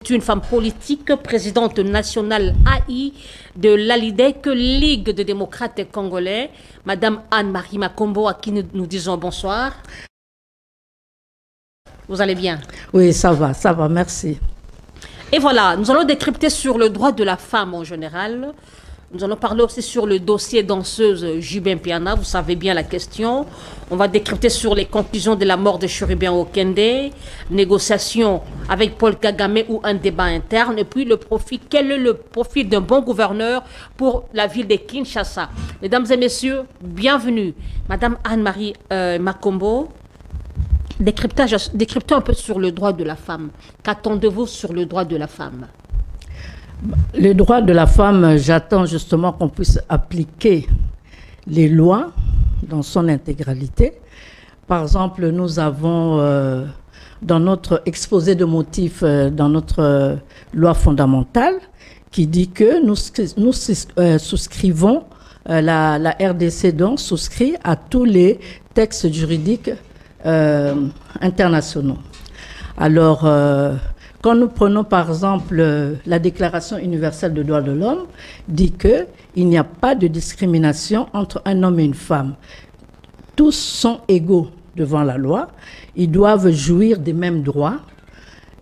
une femme politique, présidente nationale AI de l'ALIDEC, Ligue des démocrates congolais. Madame Anne-Marie Makombo, à qui nous disons bonsoir. Vous allez bien? Oui, ça va, merci. Et voilà, nous allons décrypter sur le droit de la femme en général. Nous allons parler aussi sur le dossier danseuse Jubin Piana, vous savez bien la question. On va décrypter sur les conclusions de la mort de Chérubin Okende, négociations avec Paul Kagame ou un débat interne, et puis le profit. Quel est le profit d'un bon gouverneur pour la ville de Kinshasa? Mesdames et messieurs, bienvenue. Madame Anne-Marie Makombo, décryptez un peu sur le droit de la femme. Qu'attendez-vous sur le droit de la femme? Le droit de la femme, j'attends justement qu'on puisse appliquer les lois dans son intégralité. Par exemple, nous avons dans notre exposé de motifs, dans notre loi fondamentale, qui dit que nous souscrivons, la RDC donc souscrit à tous les textes juridiques internationaux. Alors, quand nous prenons par exemple la Déclaration universelle des droits de l'homme, dit qu'il n'y a pas de discrimination entre un homme et une femme. Tous sont égaux devant la loi, ils doivent jouir des mêmes droits.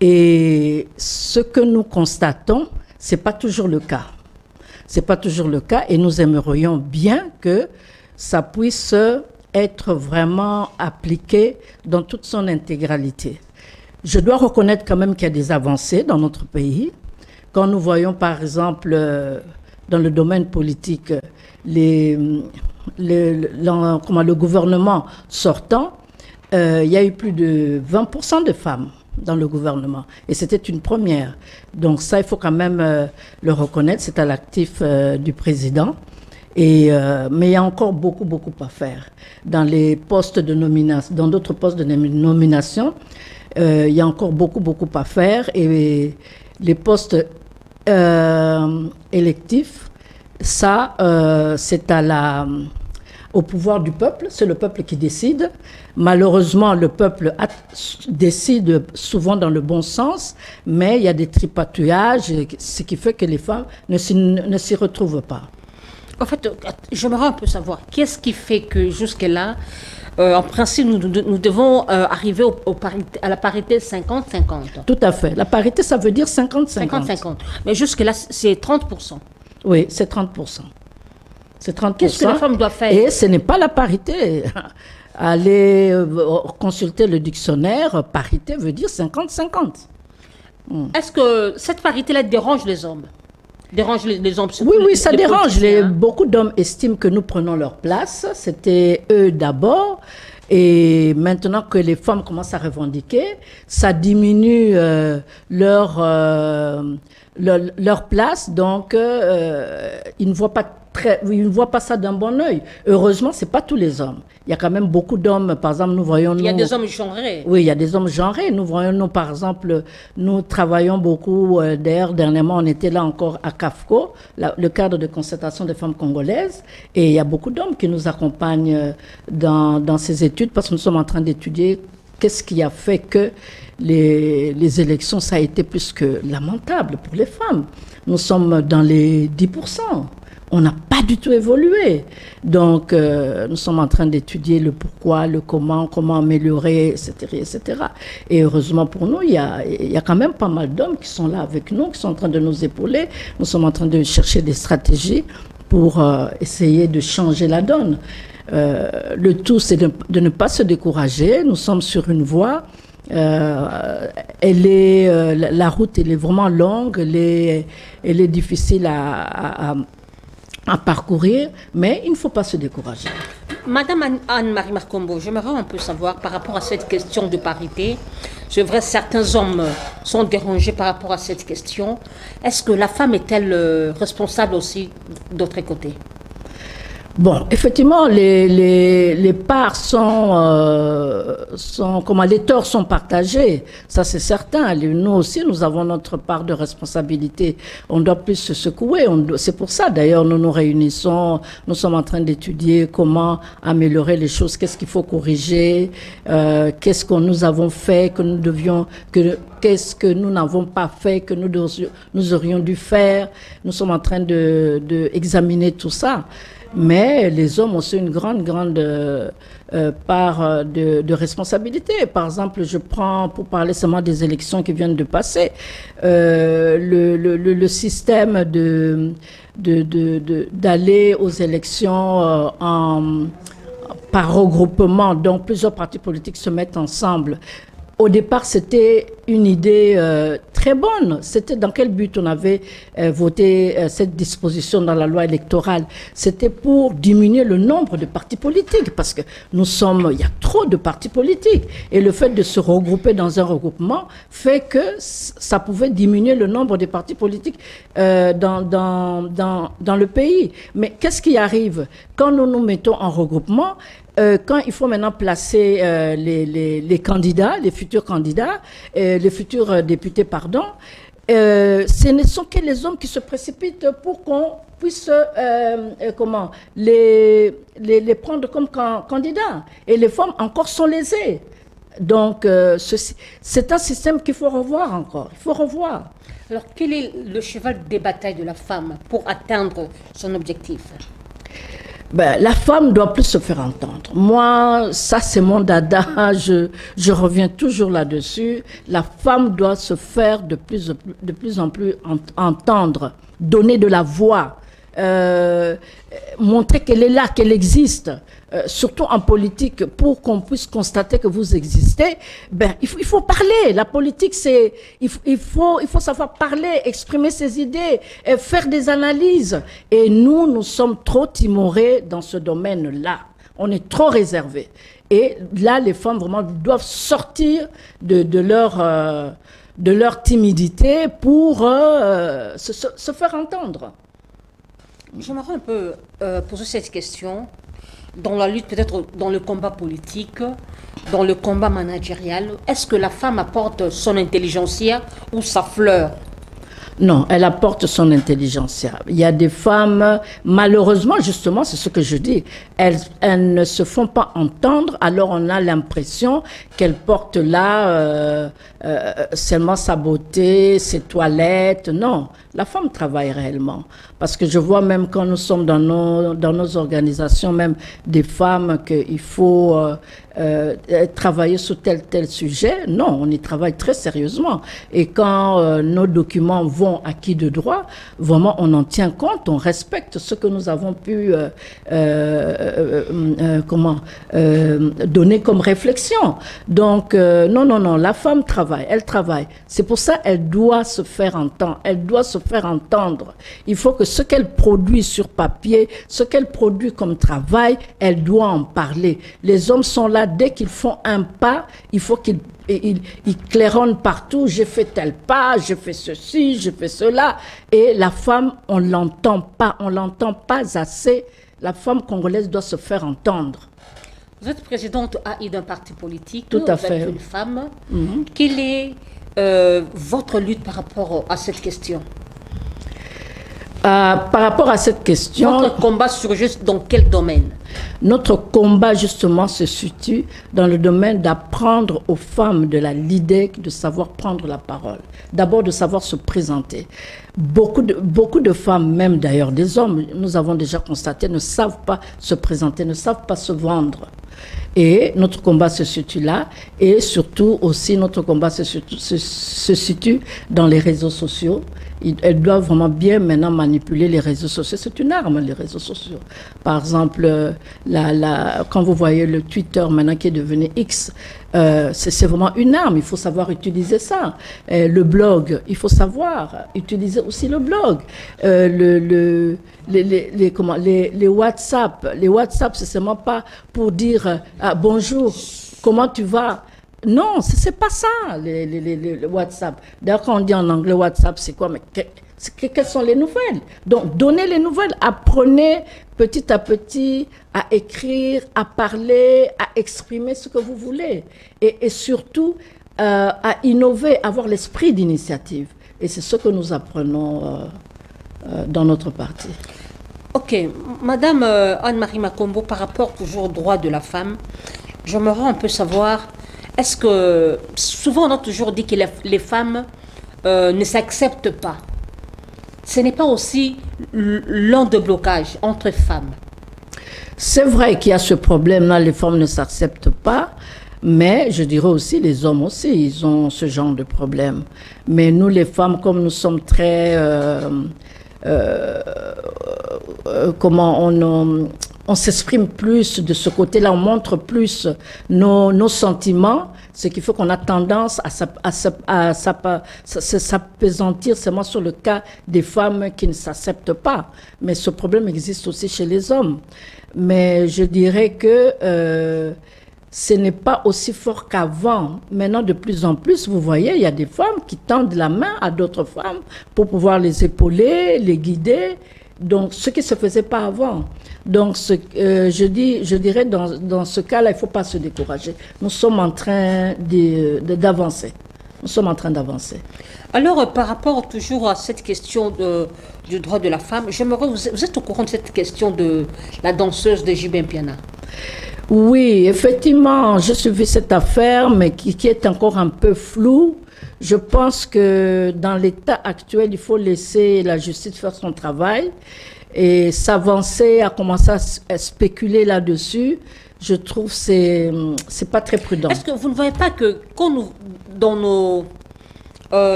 Et ce que nous constatons, ce n'est pas toujours le cas. Ce n'est pas toujours le cas et nous aimerions bien que ça puisse être vraiment appliqué dans toute son intégralité. Je dois reconnaître quand même qu'il y a des avancées dans notre pays. Quand nous voyons par exemple dans le domaine politique le gouvernement sortant, il y a eu plus de 20% de femmes dans le gouvernement. Et c'était une première. Donc ça, il faut quand même le reconnaître. C'est à l'actif du président. Mais il y a encore beaucoup à faire. Dans les postes de nomination, dans d'autres postes de nomination, il y a encore beaucoup à faire. Et les postes électifs, ça, c'est au pouvoir du peuple. C'est le peuple qui décide. Malheureusement, le peuple décide souvent dans le bon sens, mais il y a des tripatouillages, ce qui fait que les femmes ne s'y retrouvent pas. En fait, j'aimerais un peu savoir, qu'est-ce qui fait que jusque-là, en principe, nous devons arriver à la parité 50-50? Tout à fait. La parité, ça veut dire 50-50. 50-50. Mais jusque-là, c'est 30%. Oui, c'est 30%. C'est 30%. Qu'est-ce que la femme doit faire? Et ce n'est pas la parité. Allez consulter le dictionnaire, parité veut dire 50-50. Est-ce que cette parité-là dérange les hommes? Dérange les hommes? Oui, ça dérange. Beaucoup d'hommes estiment que nous prenons leur place. C'était eux d'abord. Et maintenant que les femmes commencent à revendiquer, ça diminue leur place. Donc, ils ne voient pas ça d'un bon œil. Heureusement, ce n'est pas tous les hommes. Il y a quand même beaucoup d'hommes. Par exemple, nous voyons... Il y a des hommes genrés. Oui, il y a des hommes genrés. Nous voyons, par exemple, nous travaillons beaucoup. D'ailleurs, dernièrement, on était là encore à CAFCO, le cadre de concertation des femmes congolaises. Et il y a beaucoup d'hommes qui nous accompagnent dans ces études parce que nous sommes en train d'étudier qu'est-ce qui a fait que les élections, ça a été plus que lamentable pour les femmes. Nous sommes dans les 10%. On n'a pas du tout évolué. Donc, nous sommes en train d'étudier le pourquoi, le comment améliorer, etc., etc. Et heureusement pour nous, il y a quand même pas mal d'hommes qui sont là avec nous, qui sont en train de nous épauler. Nous sommes en train de chercher des stratégies pour essayer de changer la donne. Le tout, c'est de ne pas se décourager. Nous sommes sur une voie. La route, elle est vraiment longue, elle est difficile à parcourir, mais il ne faut pas se décourager. Madame Anne-Marie Makombo, j'aimerais un peu savoir par rapport à cette question de parité. C'est vrai, certains hommes sont dérangés par rapport à cette question. Est-ce que la femme est-elle responsable aussi d'autre côté? Bon, effectivement, les parts comment, les torts sont partagés, ça c'est certain. Nous aussi, nous avons notre part de responsabilité. On doit plus se secouer. C'est pour ça, d'ailleurs, nous nous réunissons. Nous sommes en train d'étudier comment améliorer les choses, qu'est-ce qu'il faut corriger, qu'est-ce que nous avons fait, que nous devions, qu'est-ce que nous n'avons pas fait, que nous aurions dû faire. Nous sommes en train de examiner tout ça. Mais les hommes ont aussi une grande part de responsabilité. Par exemple, je prends, pour parler seulement des élections qui viennent de passer, le système d'aller aux élections par regroupement, donc plusieurs partis politiques se mettent ensemble. Au départ, c'était une idée très bonne. C'était dans quel but on avait voté cette disposition dans la loi électorale? C'était pour diminuer le nombre de partis politiques, parce que il y a trop de partis politiques. Et le fait de se regrouper dans un regroupement fait que ça pouvait diminuer le nombre de partis politiques dans le pays. Mais qu'est-ce qui arrive? Quand nous nous mettons en regroupement, quand il faut maintenant placer les candidats, les futurs candidats, les futurs députés, pardon, ce ne sont que les hommes qui se précipitent pour qu'on puisse les prendre comme candidats. Et les femmes encore sont lésées. Donc, c'est un système qu'il faut revoir encore. Il faut revoir. Alors, quel est le cheval de bataille de la femme pour atteindre son objectif? Ben, la femme doit plus se faire entendre. Moi, ça c'est mon dada, je reviens toujours là-dessus. La femme doit se faire de plus en plus entendre, donner de la voix, montrer qu'elle est là, qu'elle existe. Surtout en politique, pour qu'on puisse constater que vous existez, ben il faut parler. La politique, c'est il faut savoir parler, exprimer ses idées, faire des analyses. Et nous sommes trop timorés dans ce domaine-là. On est trop réservés. Et là, les femmes vraiment doivent sortir de leur timidité pour se faire entendre. J'aimerais un peu poser cette question. Dans la lutte, peut-être dans le combat politique, dans le combat managérial, est-ce que la femme apporte son intelligentsia ou sa fleur? Non, elle apporte son intelligentsia. Il y a des femmes, malheureusement, justement, c'est ce que je dis, elles ne se font pas entendre, alors on a l'impression qu'elles portent là seulement sa beauté, ses toilettes. Non, la femme travaille réellement. Parce que je vois même quand nous sommes dans nos organisations, même des femmes, qu'il faut travailler sur tel sujet. Non, on y travaille très sérieusement. Et quand nos documents vont à qui de droit, vraiment on en tient compte, on respecte ce que nous avons pu donner comme réflexion. Donc non, la femme travaille, elle travaille. C'est pour ça qu'elle doit se faire entendre, elle doit se faire entendre. Il faut que ce qu'elle produit sur papier, ce qu'elle produit comme travail, elle doit en parler. Les hommes sont là, dès qu'ils font un pas, il faut qu'ils claironnent partout, j'ai fait tel pas, j'ai fait ceci, j'ai fait cela. Et la femme, on l'entend pas assez. La femme congolaise doit se faire entendre. Vous êtes présidente AI d'un parti politique. Tout à fait. Vous êtes une femme. Quelle est votre lutte par rapport à cette question? Par rapport à cette question... Votre combat surgit dans quel domaine? Notre combat, justement, se situe dans le domaine d'apprendre aux femmes de la LIDEC de savoir prendre la parole. D'abord, de savoir se présenter. Beaucoup de femmes, même d'ailleurs des hommes, nous avons déjà constaté, ne savent pas se présenter, ne savent pas se vendre. Et notre combat se situe là. Et surtout aussi, notre combat se situe dans les réseaux sociaux. Elles doivent vraiment bien maintenant manipuler les réseaux sociaux. C'est une arme, les réseaux sociaux. Par exemple, quand vous voyez le Twitter maintenant qui est devenu X, c'est vraiment une arme. Il faut savoir utiliser ça. Le blog, il faut savoir utiliser aussi le blog. Les WhatsApp. Les WhatsApp, c'est seulement pas pour dire bonjour, comment tu vas? Non, c'est pas ça, les WhatsApp. D'ailleurs, quand on dit en anglais WhatsApp, c'est quoi? Mais Quelles sont les nouvelles? Donc, donnez les nouvelles. Apprenez petit à petit à écrire, à parler, à exprimer ce que vous voulez. Et surtout, à innover, avoir l'esprit d'initiative. Et c'est ce que nous apprenons dans notre parti. Ok. Madame Anne-Marie Makombo, par rapport toujours aux droits de la femme, j'aimerais un peu savoir, est-ce que, souvent on a toujours dit que les femmes ne s'acceptent pas. Ce n'est pas aussi l'un de blocage entre femmes. C'est vrai qu'il y a ce problème-là, les femmes ne s'acceptent pas, mais je dirais aussi les hommes aussi, ils ont ce genre de problème. Mais nous les femmes, comme nous sommes très... comment on s'exprime plus de ce côté-là, on montre plus nos sentiments, ce qui fait qu'on a tendance à s'appesantir seulement sur le cas des femmes qui ne s'acceptent pas. Mais ce problème existe aussi chez les hommes. Mais je dirais que ce n'est pas aussi fort qu'avant. Maintenant, de plus en plus, vous voyez, il y a des femmes qui tendent la main à d'autres femmes pour pouvoir les épauler, les guider. Donc, ce qui ne se faisait pas avant. Donc, je dirais, dans ce cas-là, il ne faut pas se décourager. Nous sommes en train d'avancer. Nous sommes en train d'avancer. Alors, par rapport toujours à cette question du droit de la femme, j'aimerais, vous êtes au courant de cette question de la danseuse de Jubin Piana? Oui, effectivement, j'ai suivi cette affaire, mais qui est encore un peu floue. Je pense que dans l'état actuel, il faut laisser la justice faire son travail et s'avancer, à commencer à spéculer là-dessus. Je trouve que c'est pas très prudent. Est-ce que vous ne voyez pas que quand dans nos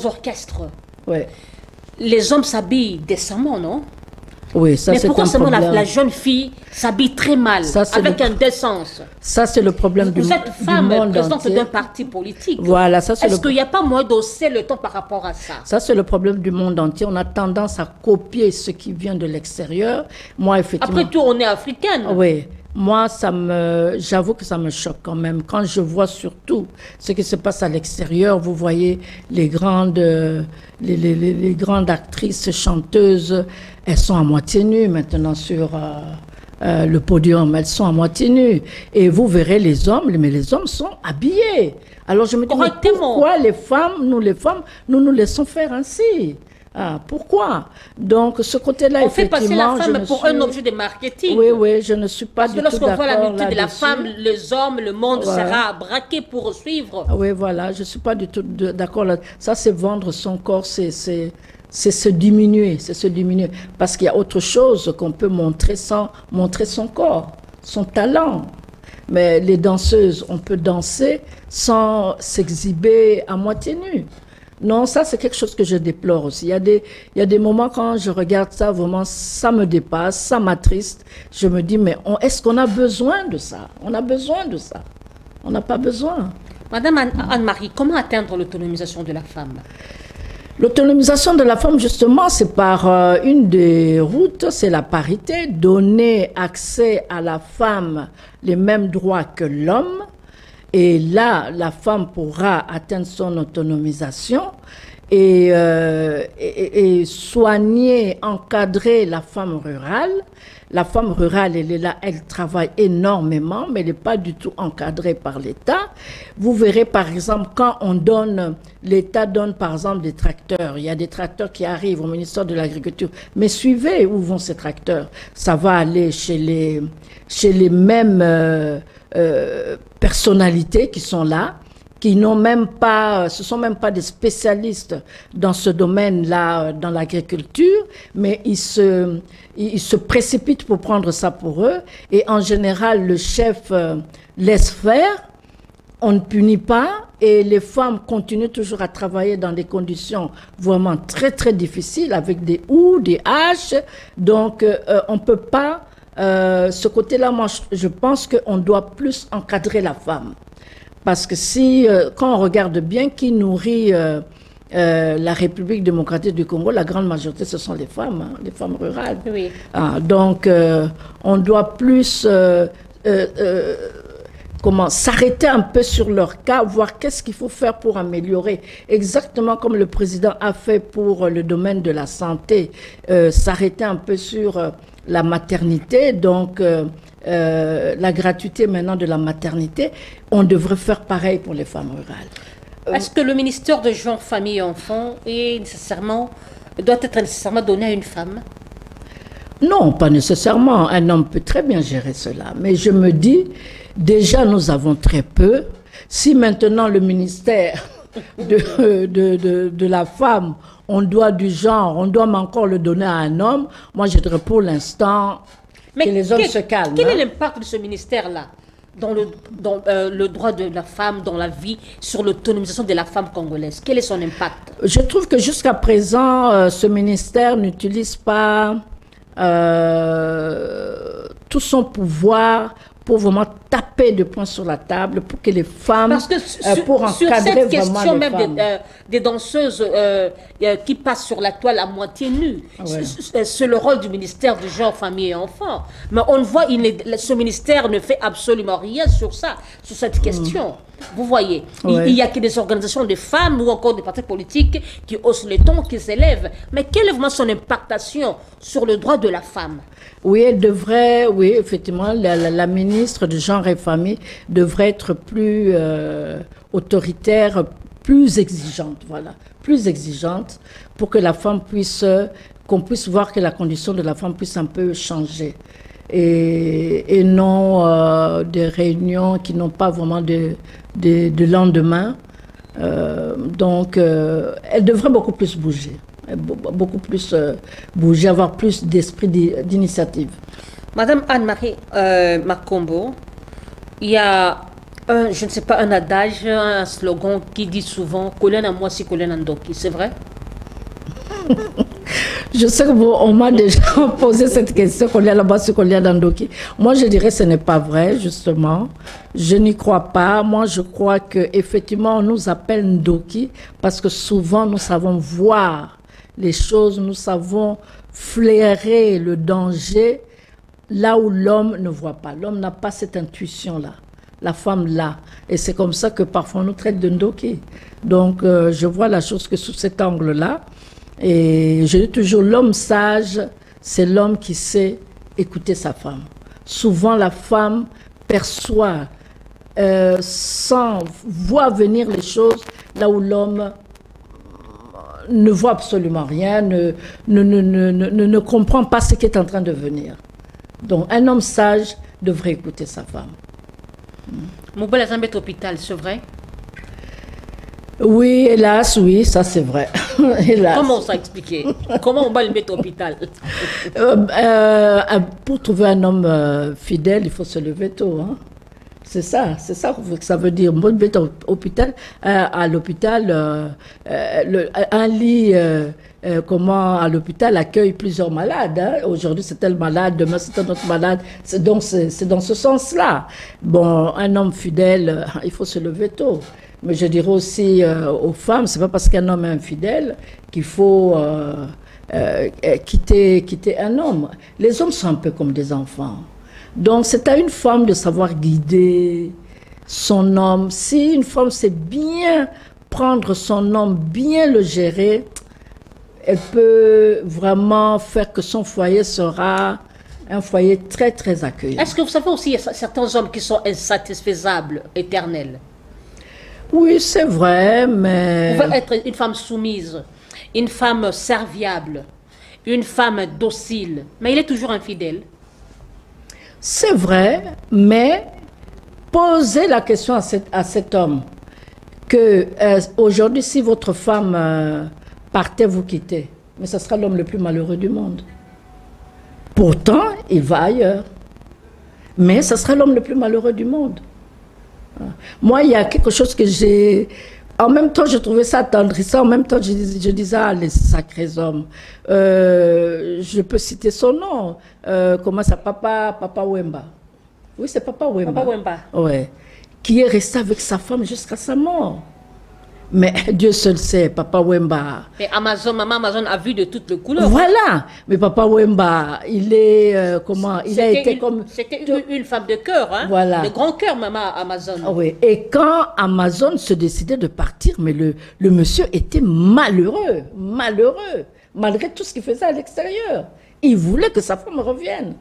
orchestres, ouais, les hommes s'habillent décemment, non? Oui, ça c'est un problème. Mais pourquoi seulement la jeune fille s'habille très mal, avec indécence? Ça c'est le problème du monde entier. Vous êtes femme, présidente d'un parti politique. Voilà, ça c'est Est-ce qu'il n'y a pas moyen d'hausser le ton par rapport à ça? Ça c'est le problème du monde entier. On a tendance à copier ce qui vient de l'extérieur. Moi, effectivement. Après tout, on est africaine. Oui. Moi, j'avoue que ça me choque quand même. Quand je vois surtout ce qui se passe à l'extérieur, vous voyez les grandes actrices, chanteuses, elles sont à moitié nues maintenant sur le podium. Elles sont à moitié nues. Et vous verrez les hommes, mais les hommes sont habillés. Alors je me dis, mais pourquoi les femmes, nous nous laissons faire ainsi? Ah, pourquoi? Donc, ce côté-là, effectivement... On fait passer la femme pour un objet de marketing. Oui, oui, je ne suis pas du tout d'accord. Parce que lorsqu'on voit la nudité de la femme, les hommes, le monde sera braqué pour suivre. Oui, voilà, je ne suis pas du tout d'accord là. Ça, c'est vendre son corps, c'est se diminuer, Parce qu'il y a autre chose qu'on peut montrer sans montrer son corps, son talent. Mais les danseuses, on peut danser sans s'exhiber à moitié nu. Non, ça c'est quelque chose que je déplore aussi. Il y a des moments quand je regarde ça, vraiment, ça me dépasse, ça m'attriste. Je me dis, mais est-ce qu'on a besoin de ça? On a besoin de ça. On n'a pas besoin. Madame Anne-Marie, comment atteindre l'autonomisation de la femme? L'autonomisation de la femme, justement, c'est par une des routes, c'est la parité, donner accès à la femme les mêmes droits que l'homme. Et là, la femme pourra atteindre son autonomisation et soigner, encadrer la femme rurale. La femme rurale, elle est là, elle travaille énormément, mais elle n'est pas du tout encadrée par l'État. Vous verrez, par exemple, quand l'État donne, par exemple, des tracteurs. Il y a des tracteurs qui arrivent au ministère de l'Agriculture. Mais suivez où vont ces tracteurs. Ça va aller chez les mêmes personnalités qui sont là, qui n'ont même pas, ce sont même pas des spécialistes dans ce domaine-là, dans l'agriculture, mais ils se précipitent pour prendre ça pour eux. Et en général, le chef laisse faire, on ne punit pas, et les femmes continuent toujours à travailler dans des conditions vraiment très très difficiles, avec des houes, des haches. Donc, on ne peut pas. Ce côté-là, moi, je pense qu'on doit plus encadrer la femme. Parce que quand on regarde bien qui nourrit la République démocratique du Congo, la grande majorité, ce sont les femmes rurales. Oui. Donc, on doit plus comment s'arrêter un peu sur leur cas, voir qu'est-ce qu'il faut faire pour améliorer. Exactement comme le président a fait pour le domaine de la santé, s'arrêter un peu sur la maternité, donc la gratuité maintenant de la maternité. On devrait faire pareil pour les femmes rurales. Est-ce que le ministère de Genre, Famille et Enfants doit être nécessairement donné à une femme? Non, pas nécessairement. Un homme peut très bien gérer cela. Mais je me dis, déjà nous avons très peu. Si maintenant le ministère de la femme, on doit du genre, on doit encore le donner à un homme, moi je dirais pour l'instant que les hommes se calment. Quel est l'impact de ce ministère-là dans le droit de la femme, dans la vie, sur l'autonomisation de la femme congolaise? Quel est son impact? Je trouve que jusqu'à présent, ce ministère n'utilise pas tout son pouvoir pour vraiment taper de poing sur la table pour que les femmes, parce que pour encadrer sur cette question vraiment les même femmes. des danseuses qui passent sur la toile à moitié nues, Ouais. c'est le rôle du ministère du Genre, Famille et Enfants. Mais on voit, ce ministère ne fait absolument rien sur ça, sur cette question. Vous voyez, Ouais. il y a que des organisations de femmes ou encore des partis politiques qui haussent le ton, qui s'élèvent. Mais quelle est vraiment son impactation sur le droit de la femme? Oui, elle devrait, oui, effectivement, la ministre de Genre et Famille devrait être plus autoritaire, plus exigeante, voilà, plus exigeante pour que la femme puisse, qu'on puisse voir que la condition de la femme puisse un peu changer. Et non des réunions qui n'ont pas vraiment de lendemain. Donc, elle devrait beaucoup plus bouger. Beaucoup plus bouger, avoir plus d'esprit d'initiative. Madame Anne-Marie Makombo, il y a je ne sais pas, un adage, un slogan qui dit souvent « Kolen à moi si Kolen Ndoki », c'est vrai? Je sais qu'on m'a déjà posé cette question, Kolen là-bas si Kolen Ndoki. Moi, je dirais que ce n'est pas vrai, justement. Je n'y crois pas. Moi, je crois qu'effectivement, on nous appelle Ndoki parce que souvent, nous savons voir les choses, nous savons flairer le danger là où l'homme ne voit pas. L'homme n'a pas cette intuition-là. La femme l'a. Et c'est comme ça que parfois on nous traite de Ndoki. Donc, je vois la chose que sous cet angle-là. Et je dis toujours, l'homme sage, c'est l'homme qui sait écouter sa femme. Souvent, la femme perçoit, voit venir les choses là où l'homme ne voit absolument rien, ne comprend pas ce qui est en train de venir. Donc, un homme sage devrait écouter sa femme. Moubel Azambe est hôpital, c'est vrai? Oui, hélas, oui, ça c'est vrai. Hélas. Comment ça expliquer? Comment on va le mettre hôpital? Pour trouver un homme fidèle, il faut se lever tôt. Hein. C'est ça que ça veut dire. Moi, mettre hôpital, à l'hôpital, un lit à l'hôpital accueille plusieurs malades. Hein. Aujourd'hui, c'est tel malade, demain, c'est un autre malade. C'est dans ce sens-là. Bon, un homme fidèle, il faut se lever tôt. Mais je dirais aussi aux femmes, c'est pas parce qu'un homme est infidèle qu'il faut quitter un homme. Les hommes sont un peu comme des enfants. Donc, c'est à une femme de savoir guider son homme. Si une femme sait bien prendre son homme, bien le gérer, elle peut vraiment faire que son foyer sera un foyer très, très accueillant. Est-ce que vous savez aussi, il y a certains hommes qui sont insatisfaisables, éternels? Oui, c'est vrai, mais... Vous pouvez être une femme soumise, une femme serviable, une femme docile, mais il est toujours infidèle. C'est vrai, mais posez la question à cet homme que aujourd'hui, si votre femme partait vous quitter, mais ce sera l'homme le plus malheureux du monde. Pourtant, il va ailleurs. Mais ce sera l'homme le plus malheureux du monde. Moi, il y a quelque chose que j'ai... En même temps, je trouvais ça attendrissant. En même temps, je disais, ah, les sacrés hommes. Je peux citer son nom. Comment ça, Papa Wemba. Oui, c'est Papa Wemba. Papa Wemba. Ouais. Qui est resté avec sa femme jusqu'à sa mort. Mais Dieu seul sait, Papa Wemba. Mais Amazon, maman Amazon a vu de toutes les couleurs. Voilà. Mais Papa Wemba, il est, comment, il a été comme... C'était une femme de cœur, hein. Voilà. De grand cœur, maman Amazon. Oui. Et quand Amazon se décidait de partir, mais le monsieur était malheureux, malgré tout ce qu'il faisait à l'extérieur. Il voulait que sa femme revienne.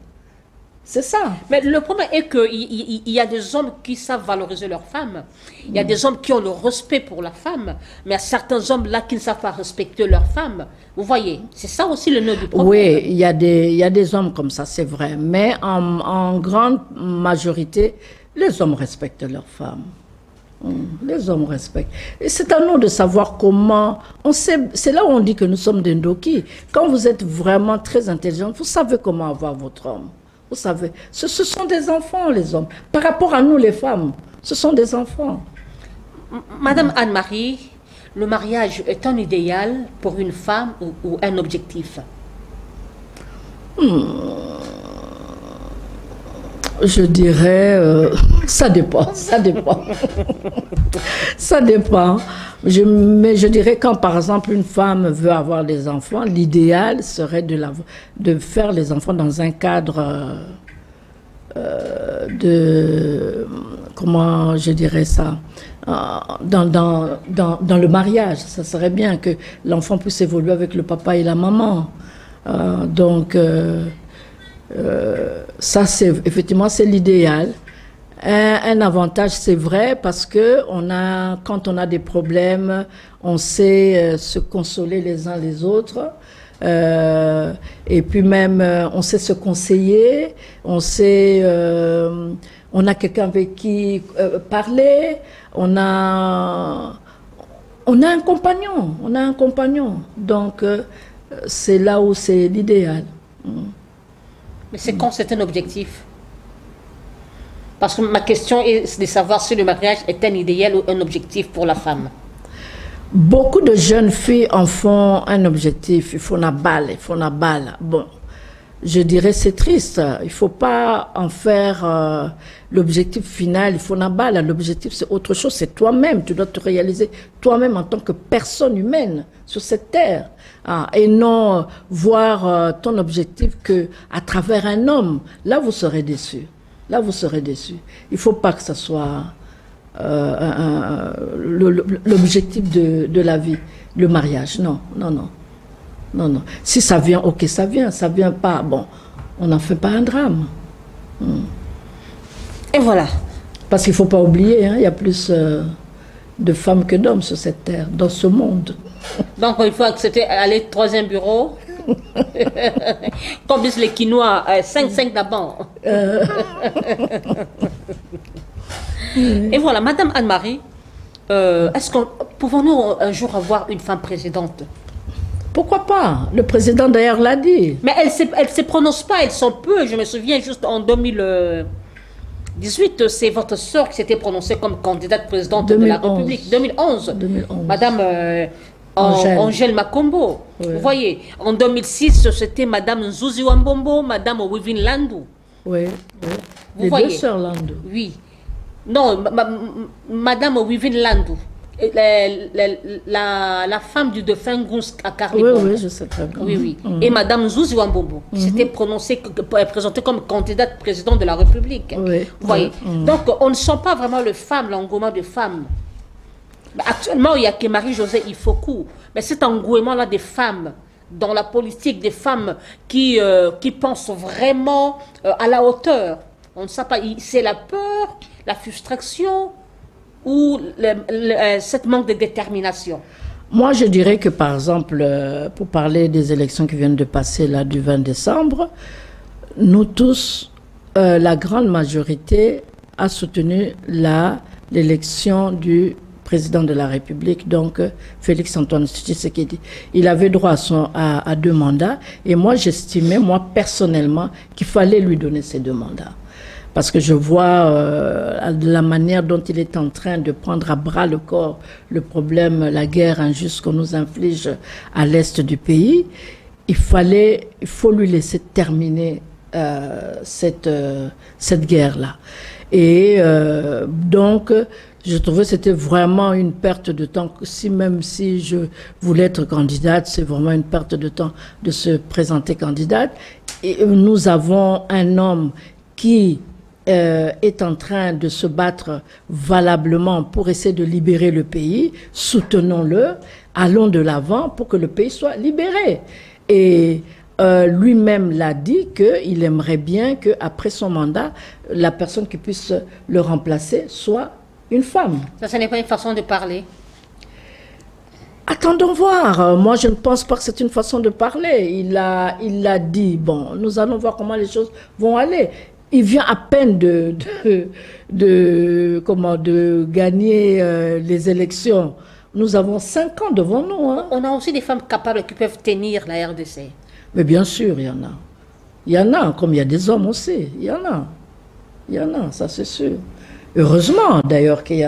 C'est ça. Mais le problème est qu'il y a des hommes qui savent valoriser leur femme. Il y a des hommes qui ont le respect pour la femme. Mais il y a certains hommes là qui ne savent pas respecter leur femme. Vous voyez, c'est ça aussi le nœud du problème. Oui, il y a des hommes comme ça, c'est vrai. Mais en grande majorité, les hommes respectent leur femme. Les hommes respectent. Et c'est à nous de savoir comment... C'est là où on dit que nous sommes des Ndoki. Quand vous êtes vraiment très intelligente, vous savez comment avoir votre homme. Vous savez, ce sont des enfants, les hommes. Par rapport à nous, les femmes, ce sont des enfants. Madame Anne-Marie, le mariage est un idéal pour une femme ou un objectif? Je dirais, ça dépend. Ça dépend. Mais je dirais quand, par exemple, une femme veut avoir des enfants, l'idéal serait de faire les enfants dans un cadre comment je dirais ça, dans le mariage. Ça serait bien que l'enfant puisse évoluer avec le papa et la maman. Ça, effectivement, c'est l'idéal. Un avantage, c'est vrai, parce que quand on a des problèmes, on sait se consoler les uns les autres. Et puis même, on sait se conseiller, on a quelqu'un avec qui parler, on a un compagnon. Donc, c'est là où c'est l'idéal. Mais c'est quand c'est un objectif? Parce que ma question est de savoir si le mariage est un idéal ou un objectif pour la femme. Beaucoup de jeunes filles en font un objectif. Il faut la balle. Bon, je dirais c'est triste. Il ne faut pas en faire l'objectif final. Il faut la balle. L'objectif, c'est autre chose. C'est toi-même. Tu dois te réaliser toi-même en tant que personne humaine sur cette terre. Et non voir ton objectif qu'à travers un homme. Là, vous serez déçus. Il ne faut pas que ce soit l'objectif de la vie, le mariage. Non. Si ça vient, ok, ça vient. Ça vient pas, bon, on n'en fait pas un drame. Et voilà. Parce qu'il ne faut pas oublier, il y a plus de femmes que d'hommes sur cette terre, dans ce monde. Donc il faut accepter aller au troisième bureau. Comme disent les Quinois, 5 d'abord. Et voilà, Madame Anne-Marie, pouvons-nous un jour avoir une femme présidente? Pourquoi pas? Le président d'ailleurs l'a dit. Mais elle se prononce pas, elles sont peu. Je me souviens juste en 2018, c'est votre sœur qui s'était prononcée comme candidate présidente 2011. De la République. 2011. Madame Angèle Makombo. Oui. Vous voyez, en 2006, c'était Madame Nzuzi Wambombo, Madame Wivine Landou. Oui. Vous les voyez? Deux sœurs Landou. Oui. Non, Madame Wivine Landou. La femme du défunt Gouns à Carly. Oui, je sais très bien. Oui. Et Madame Nzuzi Wambombo, qui s'était présentée comme candidate présidente de la République. Oui. Vous voyez? Donc, on ne sent pas vraiment l'engouement de femmes. Actuellement, il n'y a que Marie-Josée Ifoku. Mais cet engouement-là des femmes dans la politique, des femmes qui pensent vraiment à la hauteur. On ne sait pas, c'est la peur, la frustration ou cette manque de détermination. Moi, je dirais que, par exemple, pour parler des élections qui viennent de passer, là, du 20 décembre, nous tous, la grande majorité a soutenu l'élection du président de la République, donc Félix-Antoine Tshisekedi. Il avait droit à 2 mandats, et moi j'estimais, personnellement, qu'il fallait lui donner ces 2 mandats. Parce que je vois la manière dont il est en train de prendre à bras le corps le problème, la guerre injuste qu'on nous inflige à l'est du pays. Il faut lui laisser terminer cette guerre-là. Et donc, Je trouvais que c'était vraiment une perte de temps. Si même si je voulais être candidate, c'est vraiment une perte de temps de se présenter candidate. Et nous avons un homme qui est en train de se battre valablement pour essayer de libérer le pays. Soutenons-le, allons de l'avant pour que le pays soit libéré. Et lui-même l'a dit qu'il aimerait bien qu'après son mandat, la personne qui puisse le remplacer soit une femme. Ça, ce n'est pas une façon de parler. Attendons voir. Moi, je ne pense pas que c'est une façon de parler. Il l'a dit. Bon, nous allons voir comment les choses vont aller. Il vient à peine de gagner les élections. Nous avons 5 ans devant nous. Hein. On a aussi des femmes capables qui peuvent tenir la RDC. Mais bien sûr, il y en a. Il y en a, comme il y a des hommes aussi. Il y en a. Il y en a, ça c'est sûr. Heureusement d'ailleurs qu'il y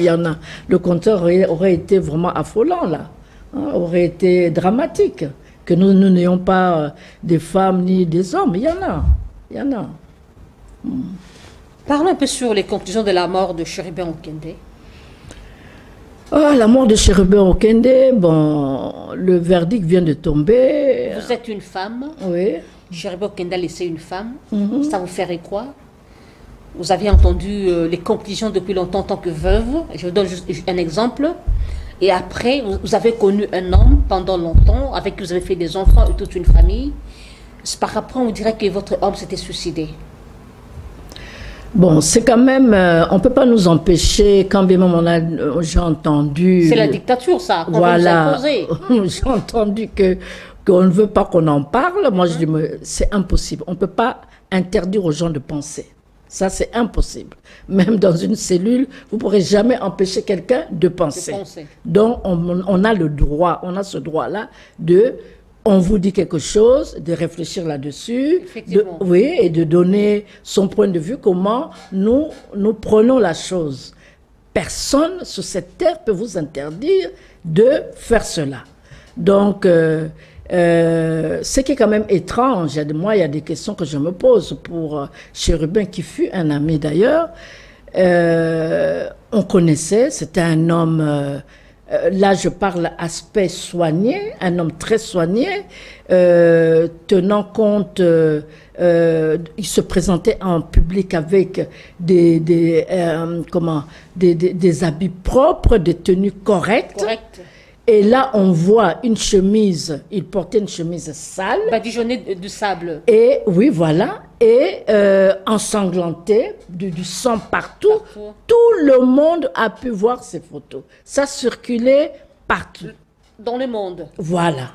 en a. Le compteur aurait été vraiment affolant là. Hein, aurait été dramatique. Que nous n'ayons pas des femmes ni des hommes. Il y en a. Il y en a. Parlons un peu sur les conclusions de la mort de Chérubin Okende. Ah, la mort de Chérubin Okende, bon, le verdict vient de tomber. Vous êtes une femme. Oui. Chérubin Okende a laissé une femme. Ça vous ferait quoi? Vous avez entendu les conclusions depuis longtemps en tant que veuve. Je vous donne juste un exemple. Et après, vous avez connu un homme pendant longtemps, avec qui vous avez fait des enfants et toute une famille. Par après, on dirait que votre homme s'était suicidé. Bon, c'est quand même, on ne peut pas nous empêcher, quand bien même j'ai entendu... C'est la dictature, ça, qu'on voilà, veut nous imposer. J'ai entendu qu'on ne veut pas qu'on en parle. Moi, je dis, c'est impossible. On ne peut pas interdire aux gens de penser. Ça, c'est impossible. Même dans une cellule, vous ne pourrez jamais empêcher quelqu'un de penser. Donc, on a le droit, on a ce droit-là de... On vous dit quelque chose, de réfléchir là-dessus, oui, et de donner son point de vue, comment nous prenons la chose. Personne sur cette terre peut vous interdire de faire cela. Donc, ce qui est quand même étrange, moi, il y a des questions que je me pose pour Chérubin, qui fut un ami d'ailleurs. On connaissait, c'était un homme... là, je parle aspect soigné, un homme très soigné, tenant compte, il se présentait en public avec des habits propres, des tenues correctes. Et là, on voit une chemise, il portait une chemise sale. Badigeonnée de sable. Et oui, voilà. Et ensanglanté, du sang partout. Tout le monde a pu voir ces photos. Ça circulait partout. Dans le monde. Voilà.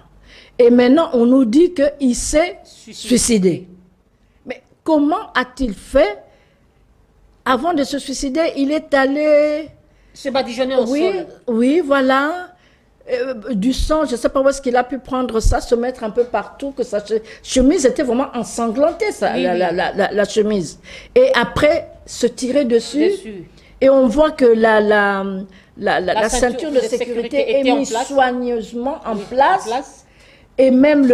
Et maintenant, on nous dit qu'il s'est suicidé. Mais comment a-t-il fait? Avant de se suicider, il est allé... Se badigeonner au sol. Oui, voilà. Du sang, je ne sais pas où est-ce qu'il a pu prendre ça, se mettre un peu partout, que sa chemise était vraiment ensanglantée, ça, la chemise. Et après, se tirer dessus. Et on voit que la ceinture de sécurité est mise soigneusement en place. Et même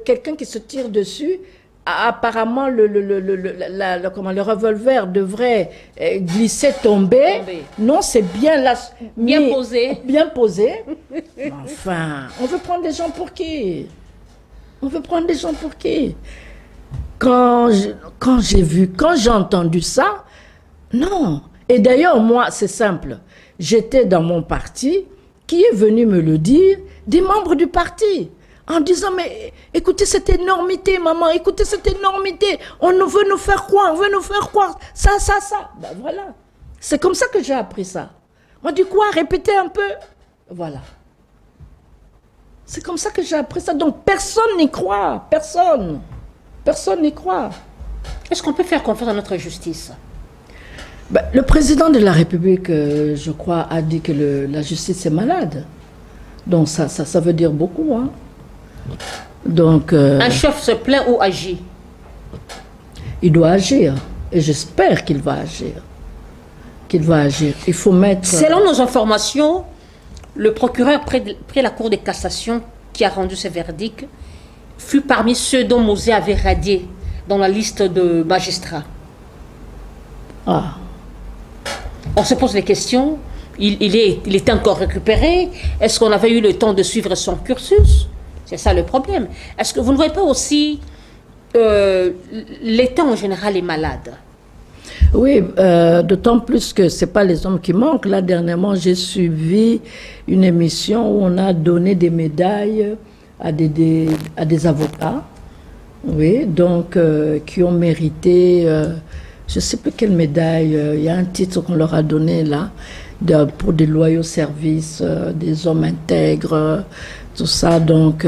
quelqu'un qui se tire dessus, apparemment le revolver devrait glisser, tomber. Non, c'est bien là, bien posé. Bien posé. Enfin, on veut prendre des gens pour qui? On veut prendre des gens pour qui? Quand j'ai entendu ça, non. Et d'ailleurs, moi, c'est simple. J'étais dans mon parti. Qui est venu me le dire? Des membres du parti. En disant, mais écoutez cette énormité, maman, écoutez cette énormité. On veut nous faire croire, on veut nous faire croire. Ça. Ben voilà. C'est comme ça que j'ai appris ça. On dit quoi? Répétez un peu. Voilà. C'est comme ça que j'ai appris ça. Donc personne n'y croit. Personne. Personne n'y croit. Est-ce qu'on peut faire confiance à notre justice? Ben, le président de la République, je crois, a dit que la justice est malade. Donc ça veut dire beaucoup, hein. Donc, un chef se plaint ou agit? Il doit agir. Et j'espère qu'il va agir. Qu'il va agir. Il faut mettre... Selon nos informations, le procureur près la Cour de cassation qui a rendu ce verdict fut parmi ceux dont Mosé avait radié dans la liste de magistrats. Ah. On se pose les questions. Il est encore récupéré. Est-ce qu'on avait eu le temps de suivre son cursus? C'est ça le problème. Est-ce que vous ne voyez pas aussi l'État en général est malade? Oui, d'autant plus que ce n'est pas les hommes qui manquent. Là, dernièrement, j'ai suivi une émission où on a donné des médailles à des avocats, oui, donc qui ont mérité, je ne sais plus quelle médaille, il y a un titre qu'on leur a donné là, pour des loyaux services, des hommes intègres, tout ça. Donc,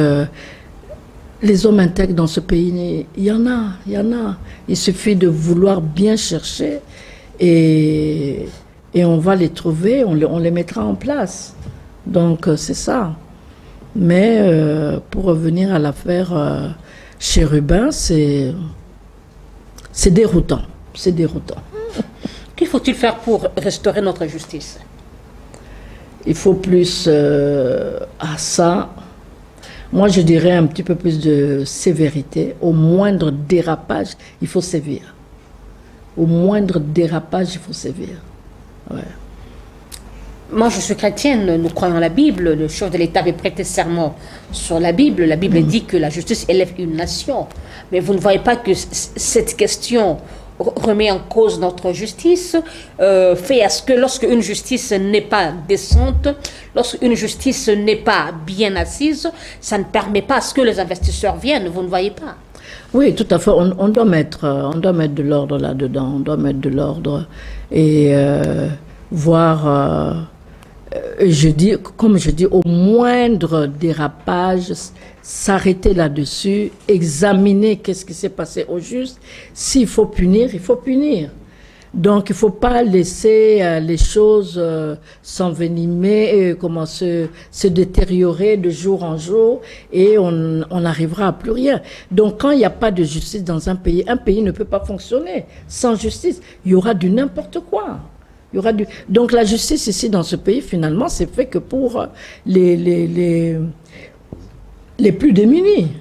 les hommes intègres dans ce pays, il y en a, il y en a. Il suffit de vouloir bien chercher et on va les trouver, on les mettra en place. Donc, c'est ça. Mais pour revenir à l'affaire Chérubin, c'est déroutant. C'est déroutant. Que faut-il faire pour restaurer notre justice? Il faut plus à ça. Moi, je dirais un petit peu plus de sévérité. Au moindre dérapage, il faut sévir. Au moindre dérapage, il faut sévir. Ouais. Moi, je suis chrétienne, nous croyons en la Bible. Le chef de l'État avait prêté serment sur la Bible. La Bible dit que la justice élève une nation. Mais vous ne voyez pas que cette question remet en cause notre justice, fait à ce que lorsque une justice n'est pas décente, lorsque une justice n'est pas bien assise, ça ne permet pas à ce que les investisseurs viennent, vous ne voyez pas? Oui, tout à fait, on doit mettre de l'ordre là-dedans, on doit mettre de l'ordre et voir, comme je dis, au moindre dérapage, s'arrêter là-dessus, examiner qu'est-ce qui s'est passé au juste. S'il faut punir, il faut punir. Donc, il ne faut pas laisser les choses s'envenimer, se détériorer de jour en jour, et on n'arrivera à plus rien. Donc, quand il n'y a pas de justice dans un pays ne peut pas fonctionner. Sans justice, il y aura du n'importe quoi. Donc, la justice ici, dans ce pays, finalement, c'est fait que pour les plus démunis.